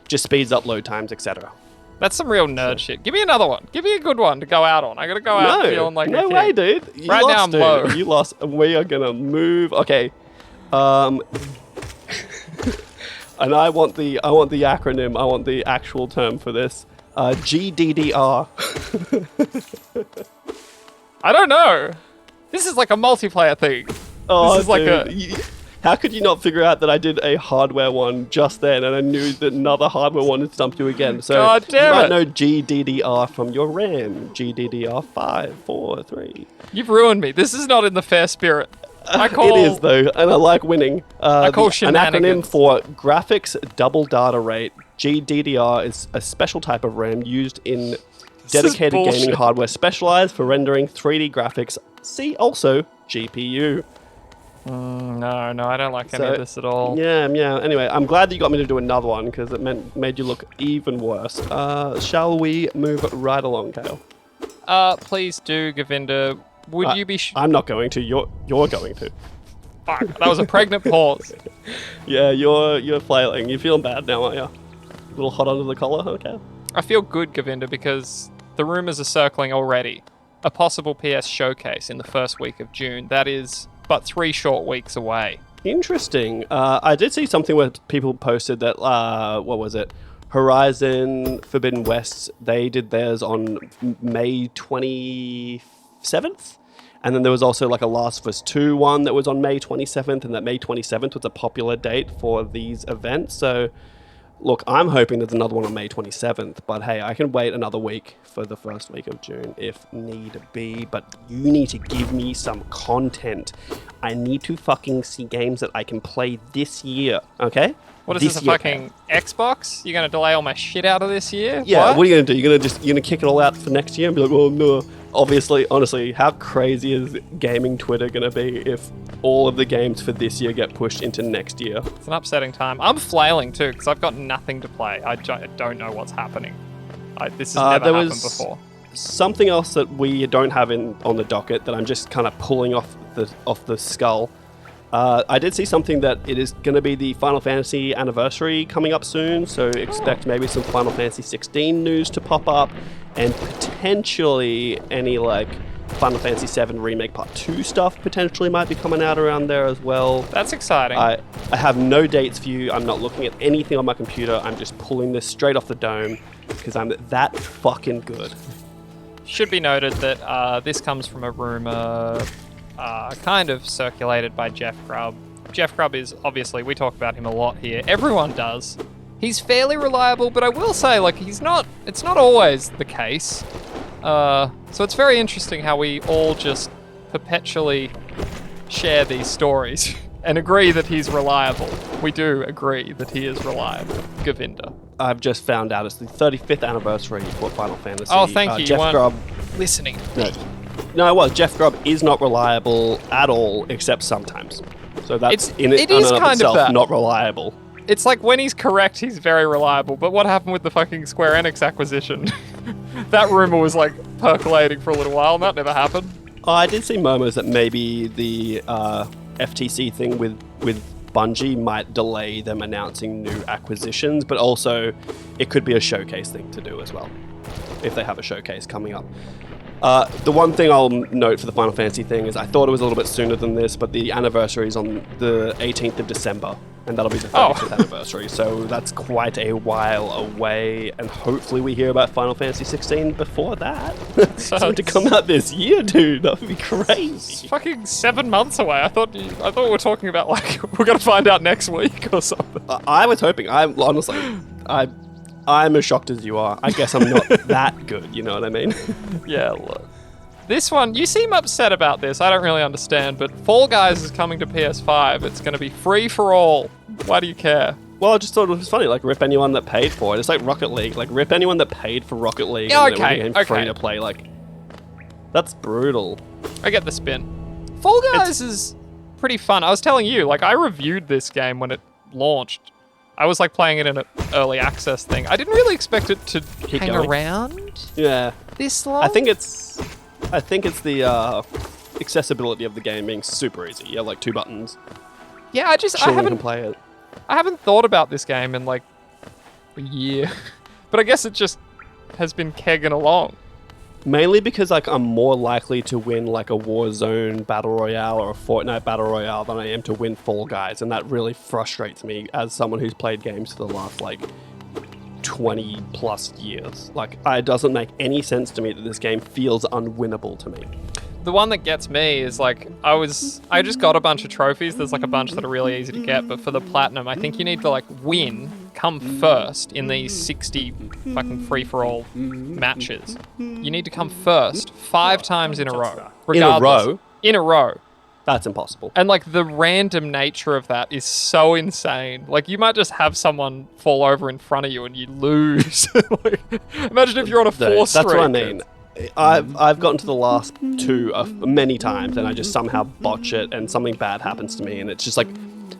Just speeds up load times, etc. That's some real nerd shit. Give me another one. Give me a good one to go out on. I gotta go out feeling like no a way, king. dude. Right now I'm low. You lost. We are gonna move. Okay. And I want the acronym. I want the actual term for this. GDDR. I don't know. This is like a multiplayer thing. Oh, this is like how could you not figure out that I did a hardware one just then, and I knew that another hardware one had stumped you again? So God damn you might it. know GDDR from your RAM. GDDR 5, 4, 3. You've ruined me. This is not in the fair spirit. It is though, and I like winning. I call an acronym shenanigans. for Graphics Double Data Rate. GDDR is a special type of RAM used in dedicated gaming bullshit. hardware specialized for rendering 3D graphics. See also GPU. No, I don't like any of this at all. Yeah. Anyway, I'm glad that you got me to do another one because it made you look even worse. Shall we move right along, Khayl? Please do, Govinda. Would you be... I'm not going to. You're going to. Fuck, that was a pregnant pause. Yeah, you're flailing. You're feeling bad now, aren't you? A little hot under the collar, okay? I feel good, Govinda, because the rumours are circling already. A possible PS showcase in the first week of June. That is but 3 short weeks away. Interesting. I did see something where people posted that, what was it? Horizon Forbidden West, they did theirs on May 27th. And then there was also like a Last of Us 2 one that was on May 27th, and that May 27th was a popular date for these events. So, look, I'm hoping there's another one on May 27th, but hey, I can wait another week for the first week of June if need be, but you need to give me some content. I need to fucking see games that I can play this year, okay? What is this, a fucking Xbox? You're going to delay all my shit out of this year? Yeah, what are you going to do? You're going to kick it all out for next year and be like, well, no. Obviously, honestly, how crazy is gaming Twitter going to be if all of the games for this year get pushed into next year? It's an upsetting time. I'm flailing too because I've got nothing to play. I don't know what's happening. This has never happened before. Something else that we don't have on the docket that I'm just kind of pulling off the skull. I did see something that it is going to be the Final Fantasy anniversary coming up soon, so expect maybe some Final Fantasy 16 news to pop up, and potentially any like Final Fantasy 7 Remake Part 2 stuff potentially might be coming out around there as well. That's exciting. I have no dates for you. I'm not looking at anything on my computer. I'm just pulling this straight off the dome because I'm that fucking good. Should be noted that this comes from a rumor kind of circulated by Jeff Grubb. Jeff Grubb is, obviously, we talk about him a lot here. Everyone does. He's fairly reliable, but I will say, like, it's not always the case. So it's very interesting how we all just perpetually share these stories and agree that he's reliable. We do agree that he is reliable, Govinda. I've just found out it's the 35th anniversary for Final Fantasy. Oh, thank you. Jeff Grubb listening. No, it was. Jeff Grubb is not reliable at all, except sometimes. So that's it is kind itself of bad. Not reliable. It's like when he's correct, he's very reliable. But what happened with the fucking Square Enix acquisition? That rumor was like percolating for a little while, and that never happened. I did see murmurs that maybe the FTC thing with Bungie might delay them announcing new acquisitions, but also it could be a showcase thing to do as well, if they have a showcase coming up. The one thing I'll note for the Final Fantasy thing is I thought it was a little bit sooner than this, but the anniversary is on the 18th of December, and that'll be the 35th anniversary, so that's quite a while away, and hopefully we hear about Final Fantasy 16 before that. It's going to come out this year, dude. That would be crazy. It's fucking 7 months away. I thought we were talking about, like, we're going to find out next week or something. I was hoping. I'm as shocked as you are. I guess I'm not that good, you know what I mean? Yeah, look. This one, you seem upset about this. I don't really understand, but Fall Guys is coming to PS5. It's going to be free for all. Why do you care? Well, I just thought it was funny. Like, rip anyone that paid for it. It's like Rocket League. Like, rip anyone that paid for Rocket League. Yeah, and okay, it free to play. Like, that's brutal. I get the spin. Fall Guys is pretty fun. I was telling you, like, I reviewed this game when it launched. I was like playing it in an early access thing. I didn't really expect it to hang around Yeah. this long. I think it's the accessibility of the game being super easy. You have like 2 buttons. Yeah, I Children can play it. I haven't thought about this game in like a year. But I guess it just has been kegging along. Mainly because like I'm more likely to win like a Warzone Battle Royale or a Fortnite Battle Royale than I am to win Fall Guys, and that really frustrates me as someone who's played games for the last like 20 plus years. Like, it doesn't make any sense to me that this game feels unwinnable to me. The one that gets me is like, I just got a bunch of trophies. There's like a bunch that are really easy to get, but for the platinum, I think you need to like come first in these 60 fucking free-for-all matches. You need to come first 5 times in a row. Regardless. In a row? That's impossible. And like the random nature of that is so insane. Like you might just have someone fall over in front of you and you lose. Like, imagine if you're on a 4 streak. That's what I mean. I've gotten to the last 2 many times and I just somehow botch it and something bad happens to me and it's just like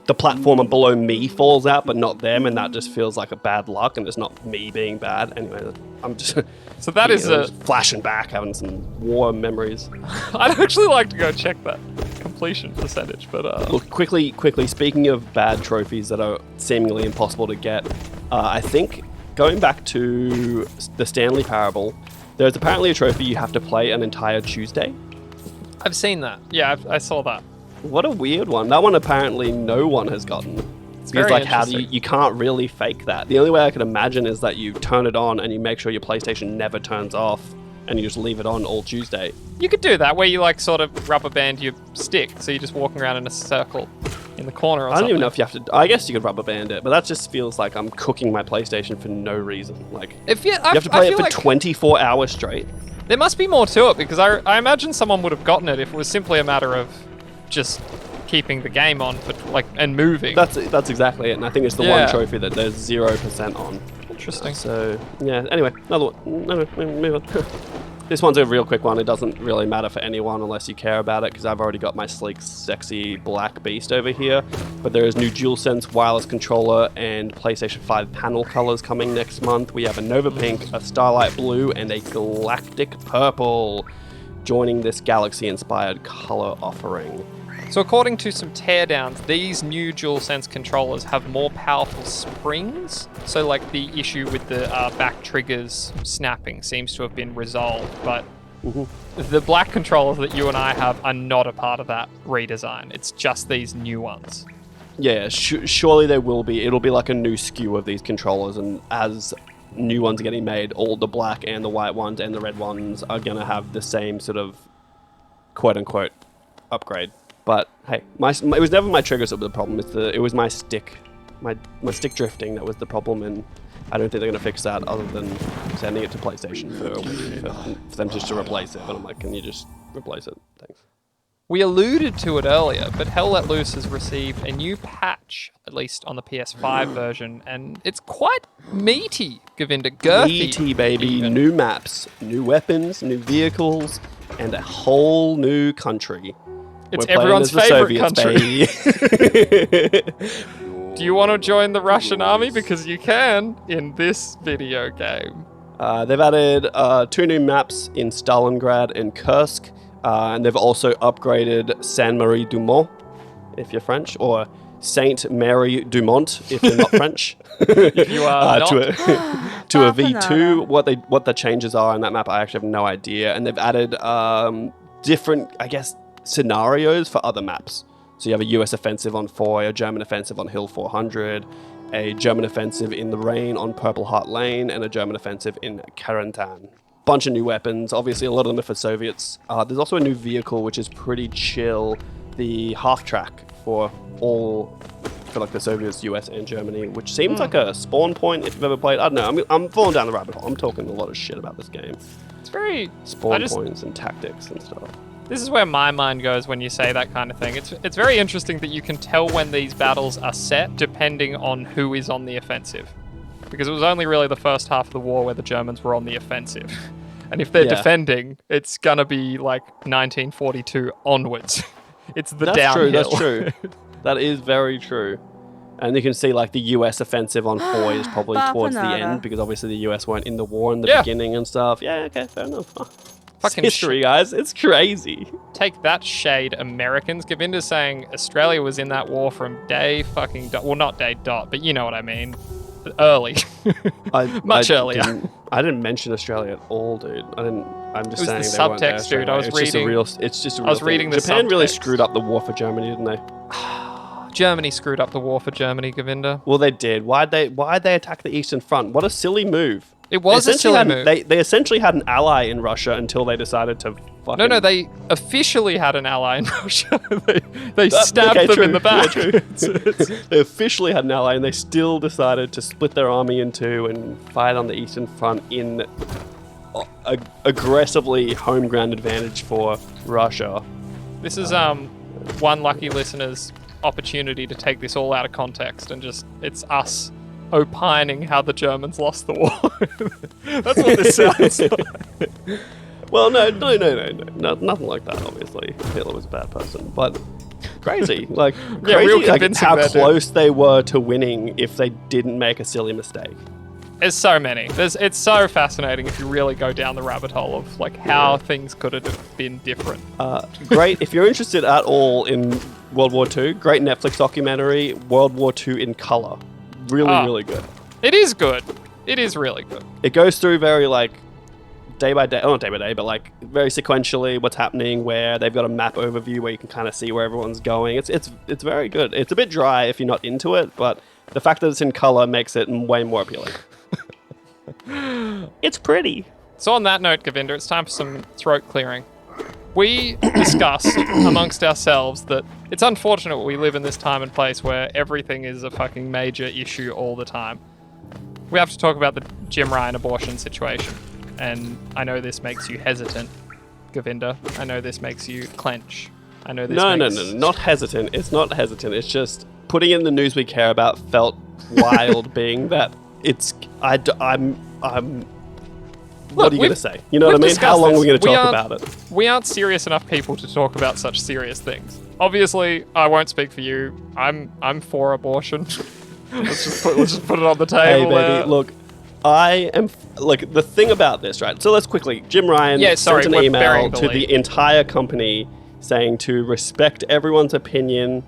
the platformer below me falls out but not them, and that just feels like a bad luck and it's not me being bad. Anyway, I'm just so that is just flashing back, having some warm memories. I'd actually like to go check that completion percentage, but Look, quickly, speaking of bad trophies that are seemingly impossible to get, I think going back to the Stanley Parable, there's apparently a trophy you have to play an entire Tuesday. I've seen that. Yeah, I saw that. What a weird one. That one apparently no one has gotten. It's because very like how do interesting. you can't really fake that. The only way I could imagine is that you turn it on and you make sure your PlayStation never turns off and you just leave it on all Tuesday. You could do that where you like sort of rubber band your stick, so you're just walking around in a circle in the corner or something. I don't even know if you have to. I guess you could rubber band it, but that just feels like I'm cooking my PlayStation for no reason. Like you have to play it for 24 hours straight. There must be more to it, because I imagine someone would have gotten it if it was simply a matter of just keeping the game on for and moving. That's exactly it, and I think it's the one trophy that there's 0% on. Interesting. So yeah. Anyway, another one. No, move on. This one's a real quick one. It doesn't really matter for anyone unless you care about it, because I've already got my sleek, sexy black beast over here. But there is new DualSense wireless controller and PlayStation 5 panel colors coming next month. We have a Nova Pink, a Starlight Blue, and a Galactic Purple joining this Galaxy-inspired color offering. So according to some teardowns, these new DualSense controllers have more powerful springs. So like the issue with the back triggers snapping seems to have been resolved, but the black controllers that you and I have are not a part of that redesign. It's just these new ones. Yeah, surely there will be. It'll be like a new SKU of these controllers, and as new ones are getting made, all the black and the white ones and the red ones are going to have the same sort of quote-unquote upgrade. But hey, it was never my triggers that were the problem. It was my stick, my stick drifting that was the problem, and I don't think they're going to fix that other than sending it to PlayStation for a week for them just to replace it. But I'm like, can you just replace it? Thanks. We alluded to it earlier, but Hell Let Loose has received a new patch, at least on the PS5 version, and it's quite meaty, Govinda. Girthy. Meaty, baby. Even. New maps, new weapons, new vehicles, and a whole new country. It's We're everyone's favorite country. Do you want to join the Russian army? Because you can in this video game. They've added 2 new maps in Stalingrad and Kursk, and they've also upgraded Saint-Marie-du-Mont, if you're French, or Saint Mary Dumont, if you're not French. If you are not. To a V2. What the changes are on that map, I actually have no idea. And they've added different, I guess, scenarios for other maps. So you have a US offensive on Foy, a German offensive on Hill 400, a German offensive in the rain on Purple Heart Lane, and a German offensive in Carentan. Bunch of new weapons. Obviously, a lot of them are for Soviets. There's also a new vehicle, which is pretty chill. The half-track for like the Soviets, US, and Germany, which seems like a spawn point if you've ever played. I don't know. I'm falling down the rabbit hole. I'm talking a lot of shit about this game. It's very... Spawn points and tactics and stuff. This is where my mind goes when you say that kind of thing. It's very interesting that you can tell when these battles are set depending on who is on the offensive. Because it was only really the first half of the war where the Germans were on the offensive. And if they're defending, it's gonna be like 1942 onwards. It's the downhill. That's true. That is very true. And you can see like the US offensive on Foy is probably towards the end because obviously the US weren't in the war in the beginning and stuff. Yeah, okay, fair enough. Fucking history, guys. It's crazy. Take that shade, Americans. Govinda's saying Australia was in that war from day fucking dot. Well, not day dot, but you know what I mean. Early. Much earlier. I didn't mention Australia at all, dude. I'm just saying the they weren't there, subtext, dude. I was reading. It's just a real I was thing. reading the Japan really subtext. screwed up the war for Germany, didn't they? Germany screwed up the war for Germany, Govinda. Well, they did. Why'd they attack the Eastern Front? What a silly move. It was a silly move. They essentially had an ally in Russia until they decided to fucking... No, they officially had an ally in Russia. they stabbed them in the back. Yeah, they officially had an ally, and they still decided to split their army in two and fight on the Eastern Front in aggressively home ground advantage for Russia. This is one lucky listener's opportunity to take this all out of context and just, it's us opining how the Germans lost the war. That's what this sounds like. Well, no, nothing like that, obviously. Hitler was a bad person, but crazy. Like, yeah, crazy real like convincing how there, close they were to winning if they didn't make a silly mistake. There's so many. It's so fascinating if you really go down the rabbit hole of like how things could have been different. Great. If you're interested at all in World War II, great Netflix documentary, World War II in color. Really good. It is good. It is really good. It goes through very like day by day, not day by day, but like very sequentially what's happening, where they've got a map overview where you can kind of see where everyone's going. It's very good. It's a bit dry if you're not into it, but the fact that it's in color makes it way more appealing. It's pretty. So on that note, Govinda, it's time for some throat clearing. We discussed amongst ourselves that it's unfortunate we live in this time and place where everything is a fucking major issue all the time. We have to talk about the Jim Ryan abortion situation. And I know this makes you hesitant, Govinda. I know this makes you clench. I know this No, not hesitant. It's not hesitant. It's just putting in the news we care about felt wild, being that it's... What are you going to say? You know what I mean? How long are we going to talk about it? We aren't serious enough people to talk about such serious things. Obviously, I won't speak for you. I'm for abortion. let's just put it on the table. Hey, baby, look, I am... Like, the thing about this, right? So let's quickly... Jim Ryan sent an email to the entire company saying to respect everyone's opinion.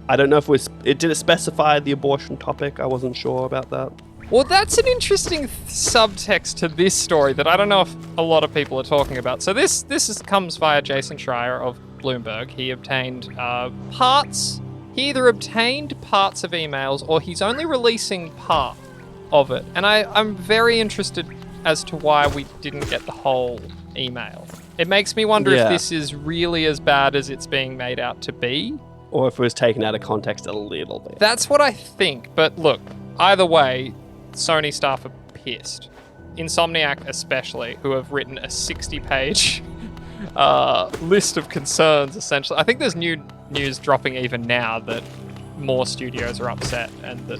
I don't know if did it specify the abortion topic? I wasn't sure about that. Well, that's an interesting subtext to this story that I don't know if a lot of people are talking about. So this comes via Jason Schreier of Bloomberg. He obtained parts. He either obtained parts of emails or he's only releasing part of it. And I'm very interested as to why we didn't get the whole email. It makes me wonder if this is really as bad as it's being made out to be. Or if it was taken out of context a little bit. That's what I think. But look, either way, Sony staff are pissed. Insomniac especially, who have written a 60-page list of concerns, essentially. I think there's new news dropping even now that more studios are upset and that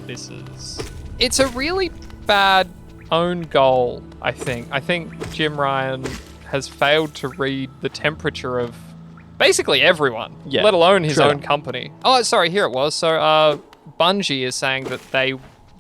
it's a really bad own goal, I think. I think Jim Ryan has failed to read the temperature of basically everyone, let alone his own company. Oh, sorry, here it was. So Bungie is saying that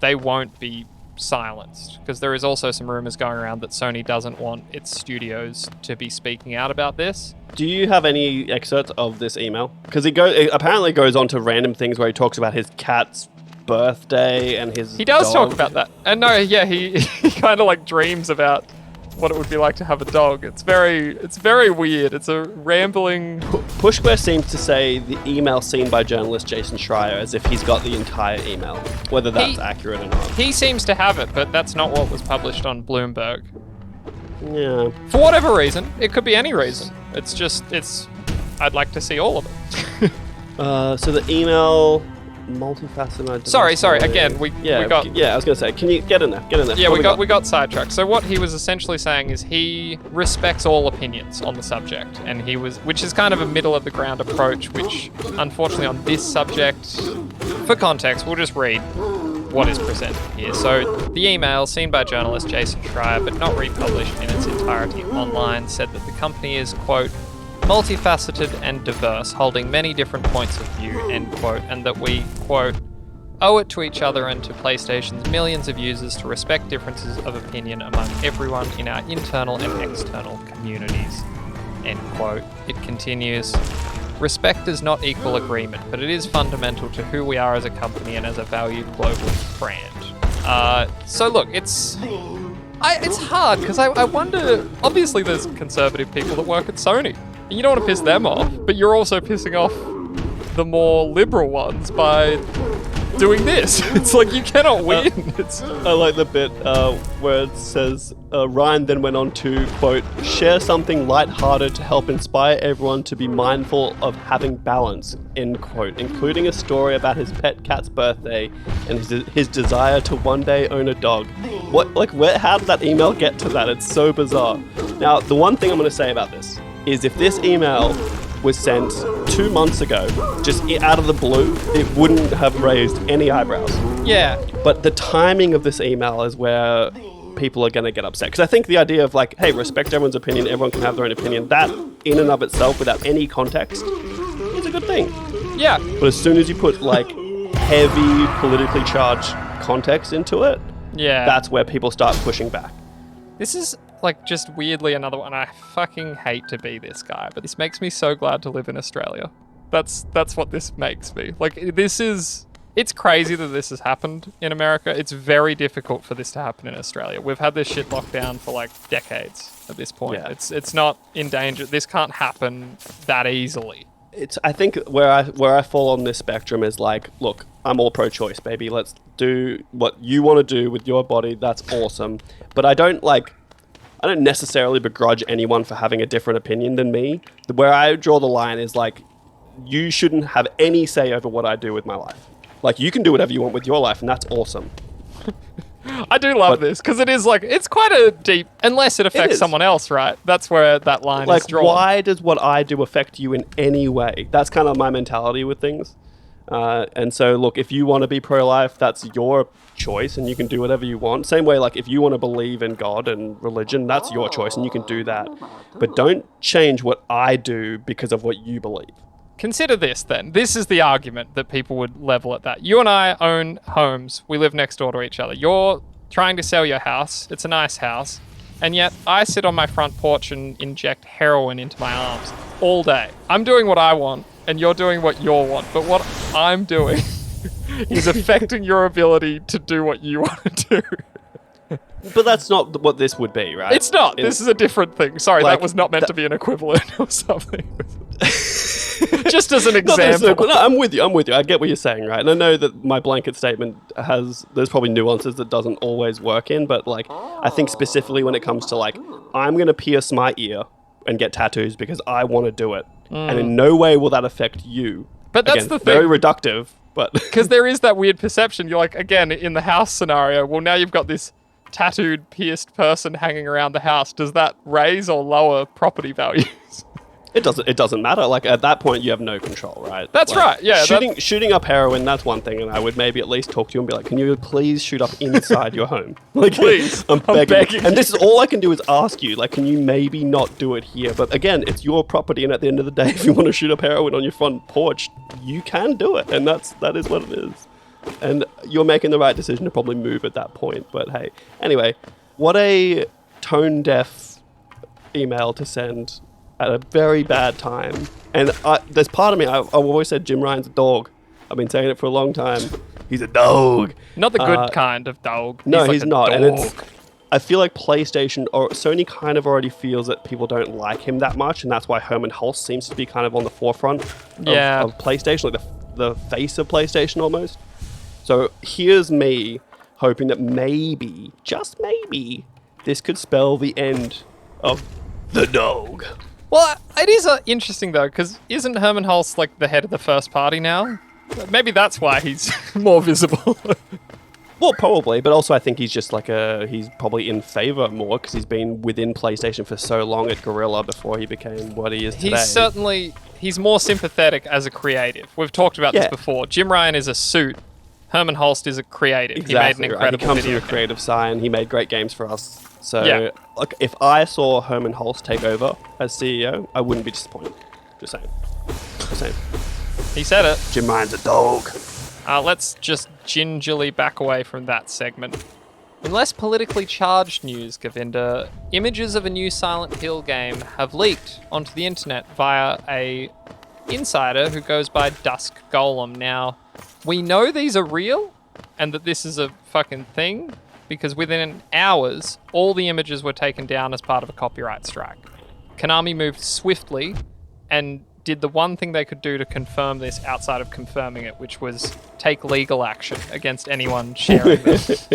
they won't be silenced, because there is also some rumors going around that Sony doesn't want its studios to be speaking out about this. Do you have any excerpts of this email? Because it apparently goes on to random things where he talks about his cat's birthday and his He does dog. talk about that. And no, yeah, he kind of like dreams about what it would be like to have a dog. It's very weird. It's a rambling... Pushquare seems to say the email seen by journalist Jason Schreier as if he's got the entire email, whether that's accurate or not. He seems to have it, but that's not what was published on Bloomberg. Yeah. For whatever reason. It could be any reason. I'd like to see all of it. So the email... multifaceted. Sorry. Again, we got. Yeah, I was gonna say, can you get in there? Yeah, we got sidetracked. So what he was essentially saying is he respects all opinions on the subject, and which is kind of a middle of the ground approach. Which, unfortunately, on this subject, for context, we'll just read what is presented here. So the email, seen by journalist Jason Schreier, but not republished in its entirety online, said that the company is, quote, multifaceted and diverse, holding many different points of view, end quote, and that we, quote, owe it to each other and to PlayStation's millions of users to respect differences of opinion among everyone in our internal and external communities, end quote. It continues, respect does not equal agreement, but it is fundamental to who we are as a company and as a valued global brand. So look, it's hard, because I wonder, obviously there's conservative people that work at Sony. You don't want to piss them off, but you're also pissing off the more liberal ones by doing this. It's like you cannot win. I like the bit where it says, Ryan then went on to, quote, share something lighthearted to help inspire everyone to be mindful of having balance, end quote, including a story about his pet cat's birthday and his desire to one day own a dog. How did that email get to that? It's so bizarre. Now, the one thing I'm going to say about this is if this email was sent 2 months ago, just out of the blue, it wouldn't have raised any eyebrows. Yeah. But the timing of this email is where people are going to get upset. Because I think the idea of like, hey, respect everyone's opinion, everyone can have their own opinion, that in and of itself, without any context, is a good thing. Yeah. But as soon as you put like heavy politically charged context into it, that's where people start pushing back. This is like just weirdly another one. I fucking hate to be this guy, but this makes me so glad to live in Australia. That's what this makes me. Like it's crazy that this has happened in America. It's very difficult for this to happen in Australia. We've had this shit locked down for like decades at this point. Yeah. It's not in danger. This can't happen that easily. I think where I fall on this spectrum is like, look, I'm all pro-choice, baby. Let's do what you want to do with your body. That's awesome. But I don't necessarily begrudge anyone for having a different opinion than me. Where I draw the line is like, you shouldn't have any say over what I do with my life. Like, you can do whatever you want with your life, and that's awesome. I do love this, because it is like, it's quite a deep, unless it affects someone else, right? That's where that line is drawn. Why does what I do affect you in any way? That's kind of my mentality with things. And so, look, if you want to be pro-life, that's your choice, and you can do whatever you want. Same way, like, if you want to believe in God and religion, that's your choice, and you can do that. But don't change what I do because of what you believe. Consider this, then. This is the argument that people would level at that. You and I own homes. We live next door to each other. You're trying to sell your house. It's a nice house. And yet, I sit on my front porch and inject heroin into my arms all day. I'm doing what I want, and you're doing what you want. But what I'm doing is affecting your ability to do what you want to do. But that's not what this would be, right? It's not. This is a different thing. Sorry, that was not meant to be an equivalent or something. Just as an example. No, I'm with you. I get what you're saying, right? And I know that my blanket statement there's probably nuances that doesn't always work in, but like, I think specifically when it comes to like, I'm going to pierce my ear and get tattoos because I want to do it. And in no way will that affect you. But that's the thing. Very reductive, but... Because there is that weird perception. You're like, again, in the house scenario, well, now you've got this tattooed, pierced person hanging around the house. Does that raise or lower property values? It doesn't matter. Like, at that point, you have no control, right? That's right, yeah. Shooting up heroin, that's one thing, and I would maybe at least talk to you and be like, can you please shoot up inside your home? Like, please. I'm begging. And this is all I can do is ask you, like, can you maybe not do it here? But again, it's your property, and at the end of the day, if you want to shoot up heroin on your front porch, you can do it, and that is what it is. And you're making the right decision to probably move at that point. But hey, anyway, what a tone-deaf email to send at a very bad time. And there's part of me, I've always said Jim Ryan's a dog. I've been saying it for a long time. He's a dog. Not the good kind of dog. No, like he's a not. Dog. And I feel like PlayStation or Sony kind of already feels that people don't like him that much, and that's why Herman Hulst seems to be kind of on the forefront of PlayStation, like the face of PlayStation almost. So here's me hoping that maybe, just maybe, this could spell the end of the dog. Well, it is interesting though, because isn't Herman Hulst like the head of the first party now? Maybe that's why he's more visible. Well, probably, but also I think he's just like he's probably in favor more because he's been within PlayStation for so long at Guerrilla before he became what he is today. He's more sympathetic as a creative. We've talked about this before. Jim Ryan is a suit. Herman Hulst is a creative. Exactly, he made an incredible He comes video from a creative side and he made great games for us. So, Yeah. if I saw Herman Hulst take over as CEO, I wouldn't be disappointed. Just saying. Just saying. He said it. Jim Ryan's a dog. Let's just gingerly back away from that segment. In less politically charged news, Govinda, images of a new Silent Hill game have leaked onto the internet via a insider who goes by Dusk Golem. Now, we know these are real and that this is a fucking thing because within hours, all the images were taken down as part of a copyright strike. Konami moved swiftly and did the one thing they could do to confirm this outside of confirming it, which was take legal action against anyone sharing this.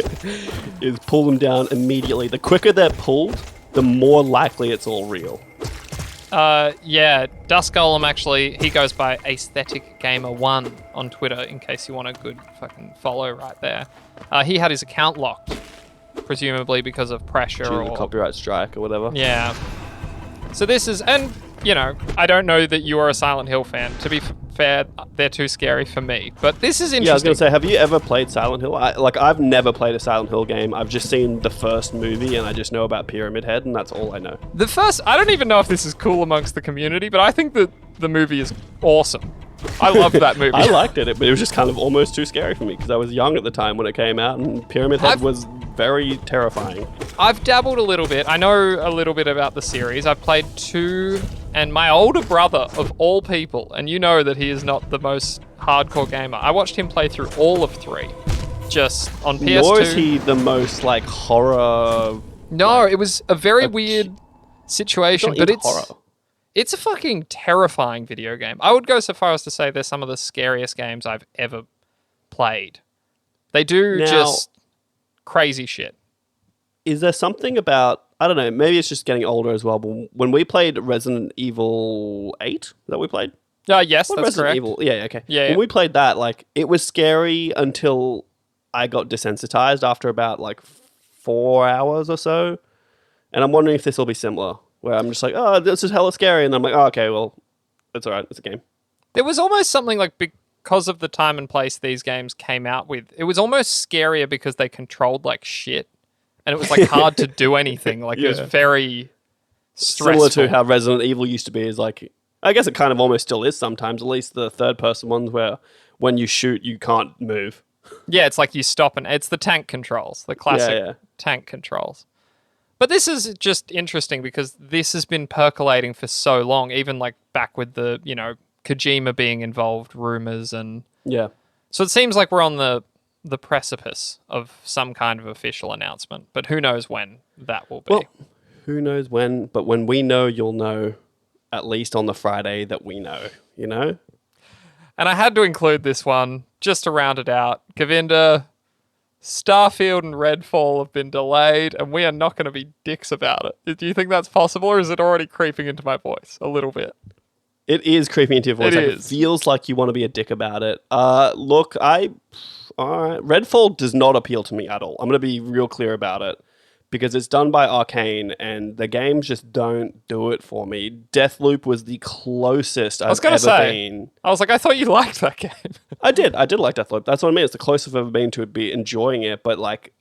Is pull them down immediately. The quicker they're pulled, the more likely it's all real. Yeah, Dusk Golem actually, he goes by Aesthetic Gamer 1 on Twitter, in case you want a good fucking follow right there. He had his account locked, presumably because of pressure Due to the copyright strike or whatever. Yeah. So this is, and you know, I don't know that you are a Silent Hill fan. To be fair, they're too scary for me. But this is interesting. Yeah, I was going to say, have you ever played Silent Hill? I've never played a Silent Hill game. I've just seen the first movie, and I just know about Pyramid Head, and that's all I know. The first, I don't even know if this is cool amongst the community, but I think that the movie is awesome. I love that movie. I liked it, but it was just kind of almost too scary for me because I was young at the time when it came out, and Pyramid Head was very terrifying. I've dabbled a little bit. I know a little bit about the series. I've played 2, and my older brother, of all people, and you know that he is not the most hardcore gamer, I watched him play through all of 3, just on PS2. Nor is he the most, like, horror... No, it was a very weird situation, but horror. It's a fucking terrifying video game. I would go so far as to say they're some of the scariest games I've ever played. They do just crazy shit. Is there something about, I don't know, maybe it's just getting older as well, but when we played Resident Evil 8, that we played? Yes, What, that's Resident correct. Evil? Yeah, okay. Yeah. When we played that, like, it was scary until I got desensitized after about, like, 4 hours or so. And I'm wondering if this will be similar, where I'm just like, oh, this is hella scary. And I'm like, oh, okay, well, it's all right. It's a game. There was almost something like, because of the time and place these games came out with, it was almost scarier because they controlled like shit. And it was like hard to do anything. Like it was very stressful. Similar to how Resident Evil used to be, is like, I guess it kind of almost still is sometimes, at least the third person ones where when you shoot, you can't move. Yeah, it's like you stop and it's the tank controls, the classic tank controls. But this is just interesting because this has been percolating for so long, even like back with the, you know, Kojima being involved, rumors and... Yeah. So it seems like we're on the precipice of some kind of official announcement, but who knows when that will be. Well, who knows when, but when we know, you'll know, at least on the Friday that we know, you know? And I had to include this one just to round it out. Govinda, Starfield and Redfall have been delayed, and we are not going to be dicks about it. Do you think that's possible, or is it already creeping into my voice a little bit? It is creeping into your voice. It feels like you want to be a dick about it. Look, Redfall does not appeal to me at all. I'm going to be real clear about it because it's done by Arcane and the games just don't do it for me. Deathloop was the closest I've ever been. I was like, I thought you liked that game. I did like Deathloop. That's what I mean. It's the closest I've ever been to be enjoying it, but like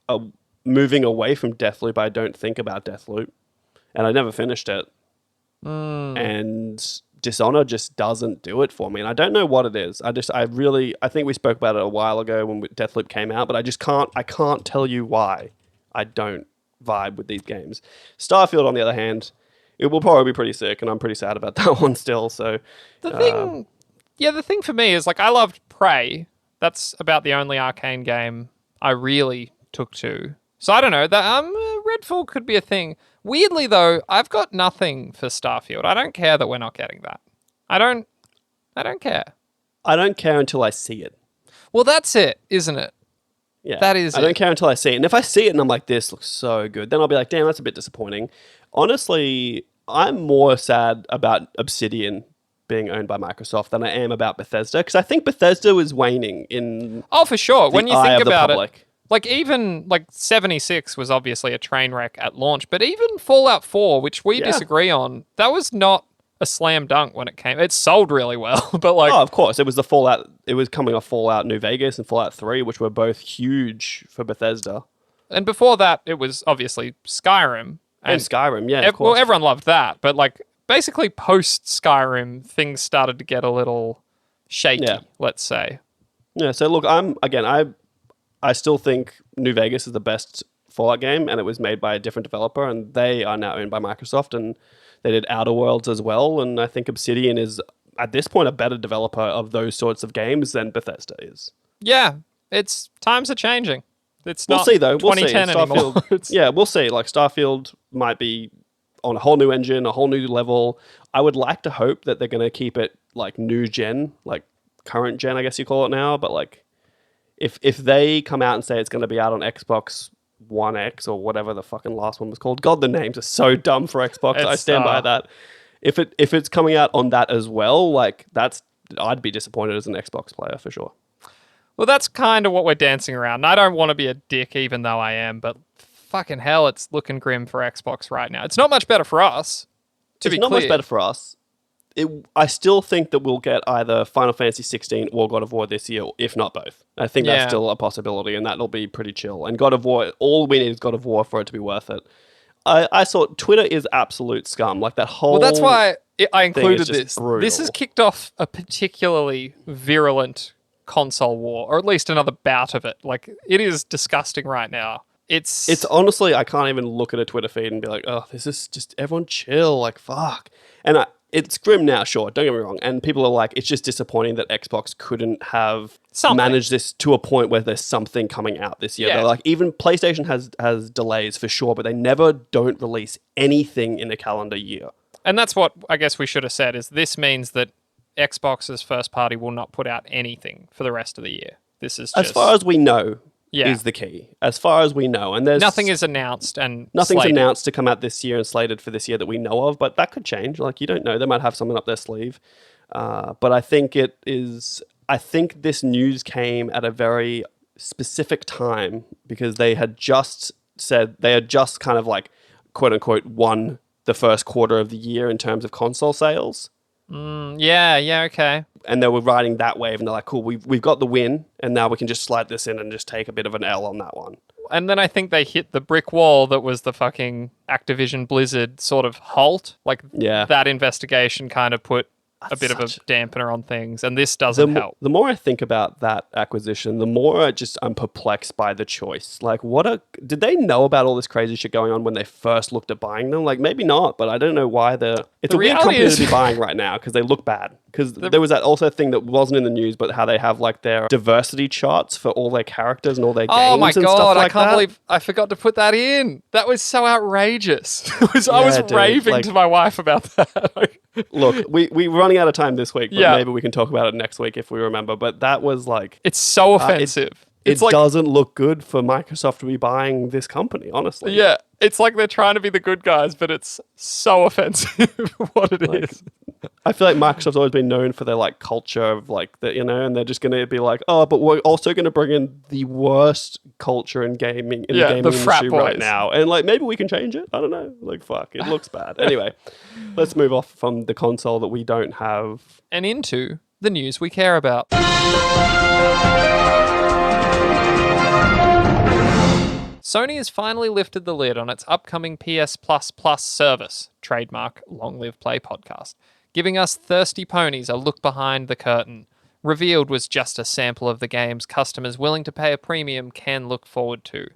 moving away from Deathloop, I don't think about Deathloop and I never finished it. And Dishonored just doesn't do it for me, and I don't know what it is. I think we spoke about it a while ago when Deathloop came out, but I can't tell you why I don't vibe with these games. Starfield, on the other hand, it will probably be pretty sick, and I'm pretty sad about that one still. So the thing for me is, like, I loved Prey. That's about the only Arcane game I really took to. So I don't know, that Redfall could be a thing. Weirdly though, I've got nothing for Starfield. I don't care that we're not getting that. I don't care. I don't care until I see it. Well, that's it, isn't it? Yeah, that is. I don't care until I see it. And if I see it and I'm like, this looks so good, then I'll be like, damn, that's a bit disappointing. Honestly, I'm more sad about Obsidian being owned by Microsoft than I am about Bethesda, because I think Bethesda was waning in. Oh, for sure. When you think about it. Like, even, 76 was obviously a train wreck at launch, but even Fallout 4, which we disagree on, that was not a slam dunk when it came. It sold really well, but like... Oh, of course. It was the Fallout... It was coming off Fallout New Vegas and Fallout 3, which were both huge for Bethesda. And before that, it was obviously Skyrim. And Skyrim, yeah, of course. Well, everyone loved that, but, like, basically post-Skyrim, things started to get a little shaky, let's say. Yeah, so look, I still think New Vegas is the best Fallout game, and it was made by a different developer, and they are now owned by Microsoft, and they did Outer Worlds as well, and I think Obsidian is, at this point, a better developer of those sorts of games than Bethesda is. Yeah, times are changing. It's not we'll see, though. 2010 anymore. Yeah, we'll see. Like, Starfield might be on a whole new engine, a whole new level. I would like to hope that they're going to keep it, like, new gen, like, current gen, I guess you call it now, but, like, If they come out and say it's going to be out on Xbox One X or whatever the fucking last one was called, God, the names are so dumb for Xbox. I stand by that. If it's coming out on that as well, like, I'd be disappointed as an Xbox player for sure. Well, that's kind of what we're dancing around. And I don't want to be a dick, even though I am, but fucking hell, it's looking grim for Xbox right now. It's not much better for us. It's not much better for us. I still think that we'll get either Final Fantasy 16 or God of War this year, if not both. I think that's still a possibility, and that'll be pretty chill. And God of War, all we need is God of War for it to be worth it. I saw Twitter is absolute scum. Like, that whole... Well, that's why I included this. Brutal. This has kicked off a particularly virulent console war, or at least another bout of it. Like, it is disgusting right now. It's honestly, I can't even look at a Twitter feed and be like, oh, this is just, everyone chill, like, fuck. And it's grim now, sure, don't get me wrong. And people are like, it's just disappointing that Xbox couldn't have managed this to a point where there's something coming out this year. Yeah. They're like, even PlayStation has delays for sure, but they never don't release anything in a calendar year. And that's what I guess we should have said, is this means that Xbox's first party will not put out anything for the rest of the year. This is just... As far as we know, is the key. As far as we know. And there's... Nothing is announced and Nothing's slated. announced to come out this year and slated for this year that we know of, but that could change. Like, you don't know. They might have something up their sleeve. But I think it is... I think this news came at a very specific time because they had just said... They had just kind of, like, quote-unquote, won the first quarter of the year in terms of console sales. Yeah, okay. And they were riding that wave, and they're like, cool, we've got the win, and now we can just slide this in and just take a bit of an L on that one. And then I think they hit the brick wall that was the fucking Activision Blizzard sort of halt. Like, that investigation kind of put a bit of a dampener on things, and this doesn't help. The more I think about that acquisition, the more I'm perplexed by the choice. Like, did they know about all this crazy shit going on when they first looked at buying them? Like, maybe not, but I don't know why it's a weird company to be buying right now because they look bad. Because there was that also thing that wasn't in the news, but how they have, like, their diversity charts for all their characters and all their games and stuff like that. Oh my God, I can't believe I forgot to put that in. That was so outrageous. I was raving to my wife about that. Look, we're running out of time this week, but maybe we can talk about it next week if we remember. But that was like... It's so offensive. It doesn't look good for Microsoft to be buying this company, honestly. Yeah, it's like they're trying to be the good guys, but it's so offensive what it is. I feel like Microsoft's always been known for their, like, culture of, like, and they're just going to be like, oh, but we're also going to bring in the worst culture in gaming the gaming industry right now. And, like, maybe we can change it. I don't know. Like, fuck, it looks bad. Anyway, let's move off from the console that we don't have. And into the news we care about. Sony has finally lifted the lid on its upcoming PS Plus service, trademark Long Live Play podcast, giving us thirsty ponies a look behind the curtain. Revealed was just a sample of the games customers willing to pay a premium can look forward to.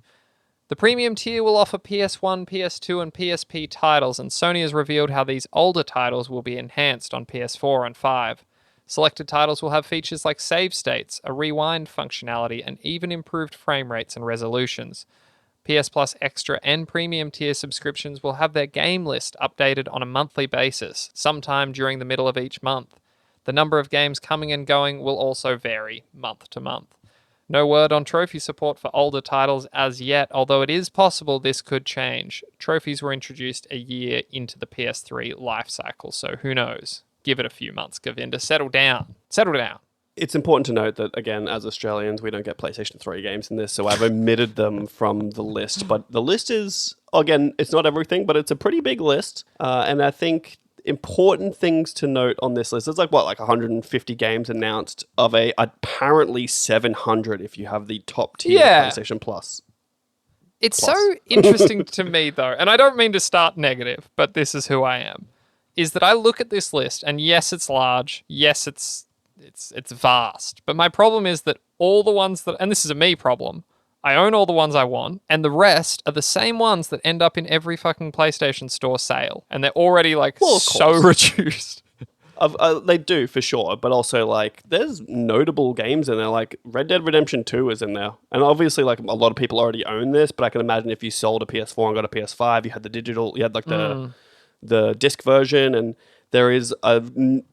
The premium tier will offer PS1, PS2, and PSP titles, and Sony has revealed how these older titles will be enhanced on PS4 and 5. Selected titles will have features like save states, a rewind functionality, and even improved frame rates and resolutions. PS Plus Extra and Premium tier subscriptions will have their game list updated on a monthly basis, sometime during the middle of each month. The number of games coming and going will also vary month to month. No word on trophy support for older titles as yet, although it is possible this could change. Trophies were introduced a year into the PS3 life cycle, so who knows? Give it a few months, Govinda. Settle down. Settle down. It's important to note that, again, as Australians, we don't get PlayStation 3 games in this, so I've omitted them from the list. But the list is, again, it's not everything, but it's a pretty big list. And I think important things to note on this list, there's like 150 games announced of apparently 700 if you have the top tier PlayStation Plus. It's so interesting to me, though, and I don't mean to start negative, but this is who I am, is that I look at this list, and yes, it's large, yes, it's vast, but my problem is that all the ones that, and this is a me problem, I own all the ones I want, and the rest are the same ones that end up in every fucking PlayStation Store sale, and they're already so reduced. They do, for sure, but also, there's notable games in there, Red Dead Redemption 2 is in there, and obviously, a lot of people already own this, but I can imagine if you sold a PS4 and got a PS5, you had the digital, you had, the disc version, and there is a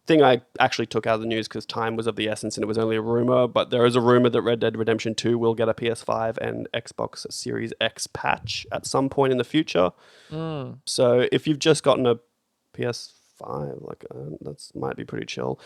thing I actually took out of the news because time was of the essence and it was only a rumor, but there is a rumor that Red Dead Redemption 2 will get a PS5 and Xbox Series X patch at some point in the future. So if you've just gotten a PS5, that might be pretty chill.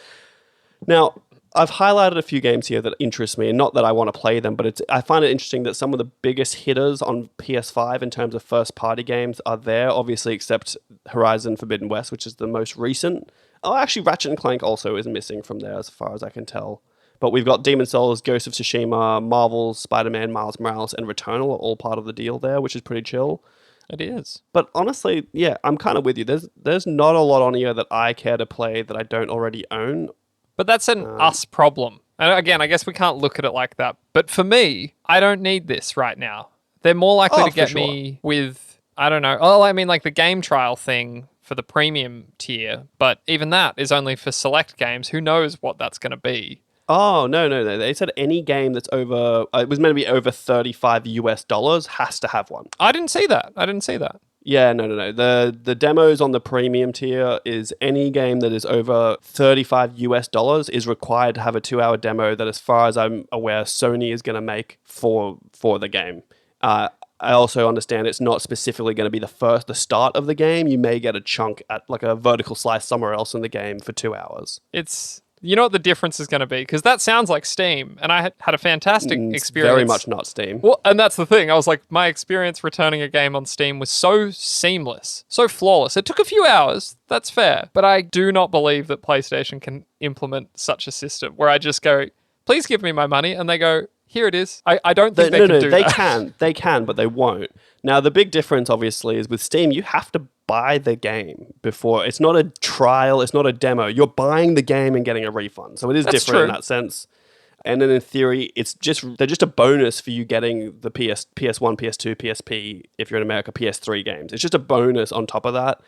Now, I've highlighted a few games here that interest me, and not that I want to play them, but I find it interesting that some of the biggest hitters on PS5 in terms of first-party games are there, obviously, except Horizon Forbidden West, which is the most recent. Oh, actually, Ratchet & Clank also is missing from there, as far as I can tell. But we've got Demon's Souls, Ghost of Tsushima, Marvel's Spider-Man, Miles Morales, and Returnal are all part of the deal there, which is pretty chill. It is. But honestly, yeah, I'm kind of with you. There's not a lot on here that I care to play that I don't already own. But that's an us problem. And again, I guess we can't look at it like that. But for me, I don't need this right now. They're more likely to get me with, I don't know. Oh, I mean, the game trial thing for the premium tier. But even that is only for select games. Who knows what that's going to be? Oh, no. They said any game that's over, it was meant to be over $35 has to have one. I didn't see that. Yeah, no. The demos on the premium tier is any game that is over $35 is required to have a 2-hour demo that, as far as I'm aware, Sony is going to make for the game. I also understand it's not specifically going to be the start of the game. You may get a chunk at a vertical slice somewhere else in the game for 2 hours. You know what the difference is going to be? Because that sounds like Steam, and I had a fantastic experience. Very much not Steam. Well, and that's the thing. I was like, my experience returning a game on Steam was so seamless, so flawless. It took a few hours, that's fair, but I do not believe that PlayStation can implement such a system where I just go, please give me my money, and they go, here it is. I don't think they can do that. They can, but they won't. Now, the big difference, obviously, is with Steam, you have to buy the game before. It's not a trial, it's not a demo. You're buying the game and getting a refund. So it is different in that sense. And then in theory, they're just a bonus for you getting the PS1, PS2, PSP, if you're in America, PS3 games. It's just a bonus on top of that.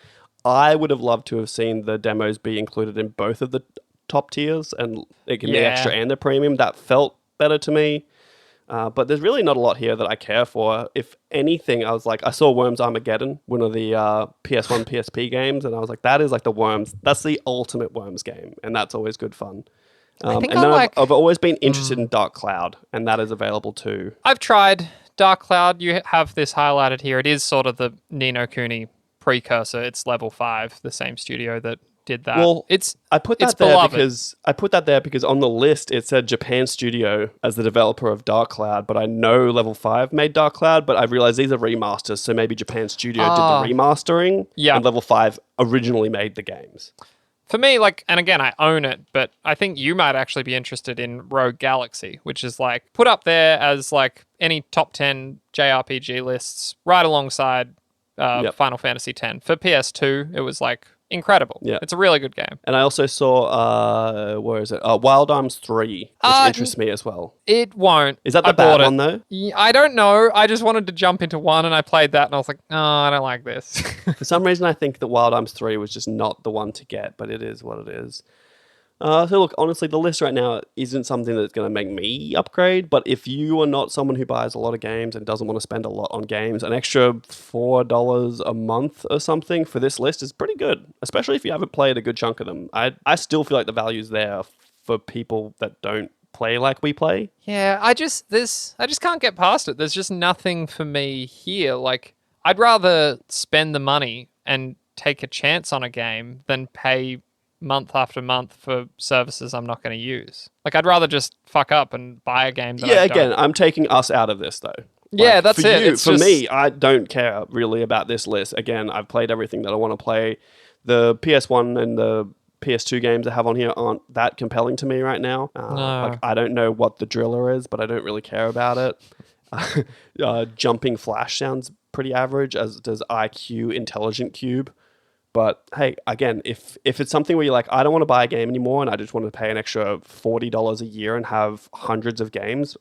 I would have loved to have seen the demos be included in both of the top tiers, and it can be extra and the premium. That felt better to me. But there's really not a lot here that I care for. If anything, I saw Worms Armageddon, one of the PS1, PSP games, and I was like, that is the Worms. That's the ultimate Worms game, and that's always good fun. I've always been interested in Dark Cloud, and that is available too. I've tried Dark Cloud. You have this highlighted here. It is sort of the Ni no Kuni precursor. It's Level 5, the same studio that did that. Well, I put that there because on the list it said Japan Studio as the developer of Dark Cloud, but I know Level 5 made Dark Cloud, but I realized these are remasters, so maybe Japan Studio did the remastering, and Level 5 originally made the games. For me, and again, I own it, but I think you might actually be interested in Rogue Galaxy, which is put up there as any top 10 JRPG lists right alongside Final Fantasy X. For PS2, it was incredible. Yeah. It's a really good game. And I also saw, where is it? Wild Arms 3, which interests me as well. It won't. Is that the I bought bad it. one, though? I don't know. I just wanted to jump into one, and I played that, and I was like, no, I don't like this. For some reason, I think that Wild Arms 3 was just not the one to get, but it is what it is. So look, honestly, the list right now isn't something that's going to make me upgrade, but if you are not someone who buys a lot of games and doesn't want to spend a lot on games, an extra $4 a month or something for this list is pretty good, especially if you haven't played a good chunk of them. I still feel like the value's there for people that don't play like we play. Yeah, I just can't get past it. There's just nothing for me here. Like, I'd rather spend the money and take a chance on a game than pay month after month for services I'm not going to use. Like, I'd rather just fuck up and buy a game that Again, I'm taking us out of this, though. Yeah, that's for it. For me, I don't care really about this list. Again, I've played everything that I want to play. The PS1 and the PS2 games I have on here aren't that compelling to me right now. No. Like, I don't know what the driller is, but I don't really care about it. Jumping Flash sounds pretty average, as does IQ Intelligent Cube. But hey, again, if it's something where you're like, I don't want to buy a game anymore and I just want to pay an extra $40 a year and have hundreds of games,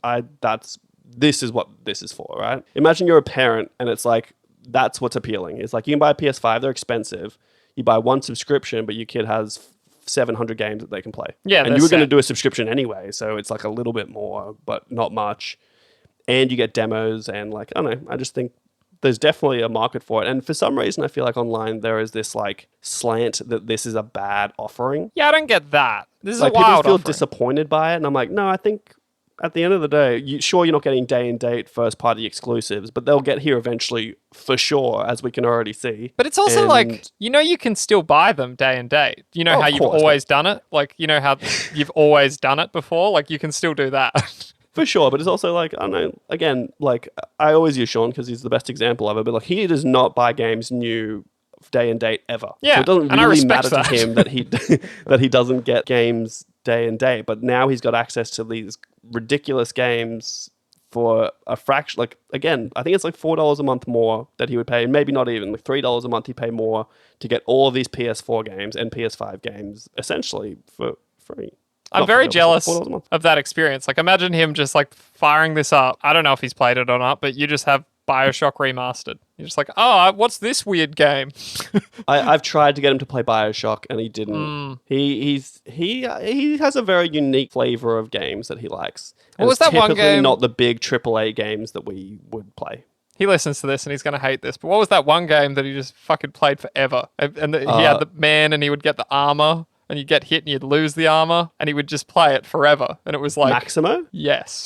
this is what this is for, right? Imagine you're a parent and it's like, that's what's appealing. It's like, you can buy a PS5, they're expensive. You buy one subscription, but your kid has 700 games that they can play. Yeah, and you were going to do a subscription anyway, so it's like a little bit more, but not much. And you get demos and like, I don't know, I just think there's definitely a market for it. And for some reason, I feel like online there is this like slant that this is a bad offering. Yeah, I don't get that. This is like a wild people feel offering. disappointed by it. And I'm like, no, I think at the end of the day, you're not getting day and date first party exclusives, but they'll get here eventually for sure, as we can already see. But it's also like, you can still buy them day and date. You know how you've always done it? Like, you know how you've always done it before? Like, you can still do that. For sure, but it's also like, I don't know, again, like, I always use Sean because he's the best example of it, but like, he does not buy games new day and date ever. Yeah, so it doesn't and I really respect matter to him that he that he doesn't get games day and date, but now he's got access to these ridiculous games for a fraction. Like, again, I think it's like $4 a month more that he would pay, maybe not even, like $3 a month he'd pay more to get all of these PS4 games and PS5 games essentially for free. I'm very jealous of that experience. Like, imagine him just like firing this up. I don't know if he's played it or not, but you just have BioShock Remastered. You're just like, oh, what's this weird game? I've tried to get him to play BioShock and he didn't. He has a very unique flavor of games that he likes. And what was that one typically game? not the big AAA games that we would play. He listens to this and he's going to hate this. But what was that one game that he just fucking played forever? And he had the man and he would get the armor. And you'd get hit and you'd lose the armor, and he would just play it forever. And it was like... Maximo? Yes.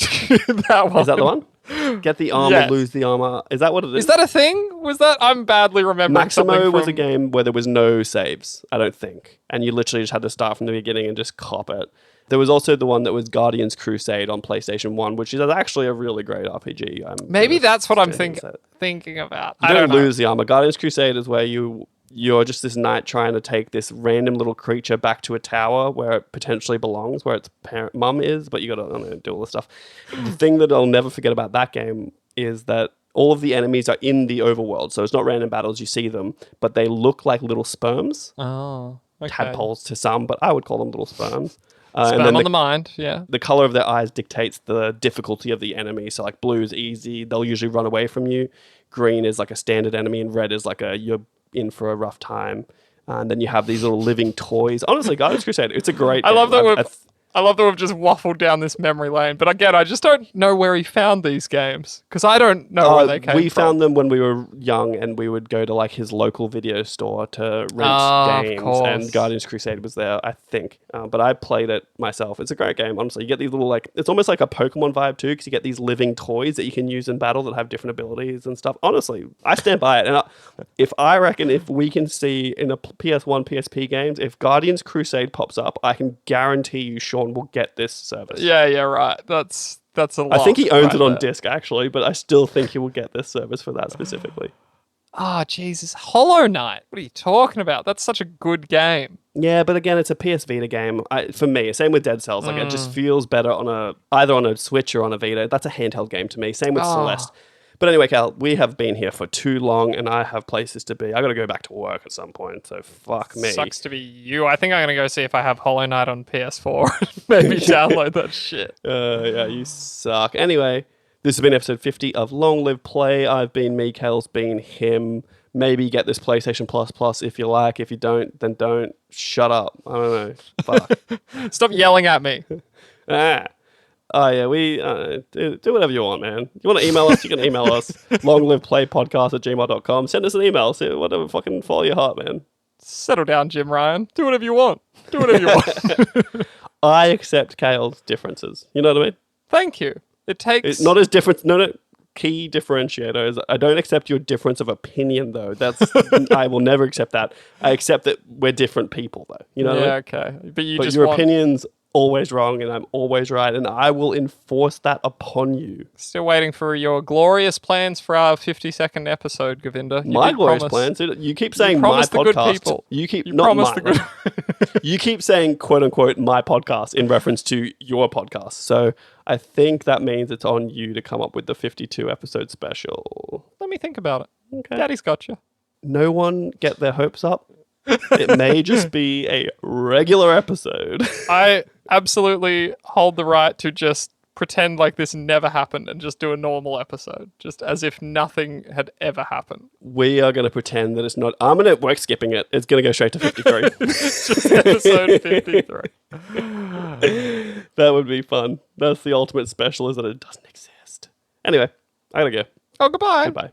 That one. Is that the one? Get the armor, Yes. lose the armor. Is that what it is? Is that a thing? Was that... I'm badly remembering Maximo was from... a game where there was no saves, I don't think. And you literally just had to start from the beginning and just cop it. There was also the one that was Guardians Crusade on PlayStation 1, which is actually a really great RPG. Maybe that's what I'm thinking about. You don't lose the armor. Guardians Crusade is where you're just this knight trying to take this random little creature back to a tower where it potentially belongs, where its mum is, but you got to do all this stuff. The thing that I'll never forget about that game is that all of the enemies are in the overworld, so it's not random battles, you see them, but they look like little sperms. Oh, okay. Tadpoles to some, but I would call them little sperms. Sperm and on the mind, yeah. The color of their eyes dictates the difficulty of the enemy. So like blue is easy, they'll usually run away from you. Green is like a standard enemy, and red is like you're in for a rough time. And then you have these little living toys. Honestly, Guardians Crusade, it's a great game. I love that we've just waffled down this memory lane. But again, I just don't know where he found these games. Because I don't know where they came from. We found them when we were young and we would go to like his local video store to rent games. And Guardians Crusade was there, I think. But I played it myself. It's a great game, honestly. You get these little it's almost like a Pokemon vibe too, because you get these living toys that you can use in battle that have different abilities and stuff. Honestly, I stand by it. And if we can see in a PS1, PSP games, if Guardians Crusade pops up, I can guarantee you Sean will get this service. Yeah, right. That's a lot. I think he owns it on disc actually, but I still think he will get this service for that specifically. Oh, Jesus. Hollow Knight. What are you talking about? That's such a good game. Yeah, but again, it's a PS Vita game. For me, same with Dead Cells. Like it just feels better either on a Switch or on a Vita. That's a handheld game to me. Same with Celeste. But anyway, Cal, we have been here for too long, and I have places to be. I got to go back to work at some point, so fuck me. Sucks to be you. I think I'm going to go see if I have Hollow Knight on PS4. Maybe download that shit. Yeah, you suck. Anyway, this has been episode 50 of Long Live Play. I've been me, Cal's been him. Maybe get this PlayStation Plus if you like. If you don't, then don't. Shut up. I don't know. Fuck. Stop yelling at me. Oh, yeah, we do whatever you want, man. You want to email us? You can email us. longliveplaypodcast@gmail.com. Send us an email. Say whatever, fucking follow your heart, man. Settle down, Jim Ryan. Do whatever you want. Do whatever you want. I accept Kale's differences. You know what I mean? Thank you. It takes... It's not as different. No. Key differentiator is I don't accept your difference of opinion, though. I will never accept that. I accept that we're different people, though. You know what I mean? Okay. But your opinion's always wrong and I'm always right, and I will enforce that upon you. Still waiting for your glorious plans for our 52nd episode, Govinda. My glorious plans? You keep saying my podcast. The good people. You keep you not promised my, the good. You keep saying quote unquote my podcast in reference to your podcast. So I think that means it's on you to come up with the 52 episode special. Let me think about it. Okay. Daddy's got you. No one get their hopes up. It may just be a regular episode. I absolutely hold the right to just pretend like this never happened and just do a normal episode, just as if nothing had ever happened. We are going to pretend that it's not. We're skipping it. It's going to go straight to 53. Just episode 53. That would be fun. That's the ultimate special, is that it doesn't exist. Anyway, I gotta go. Oh, goodbye. Goodbye.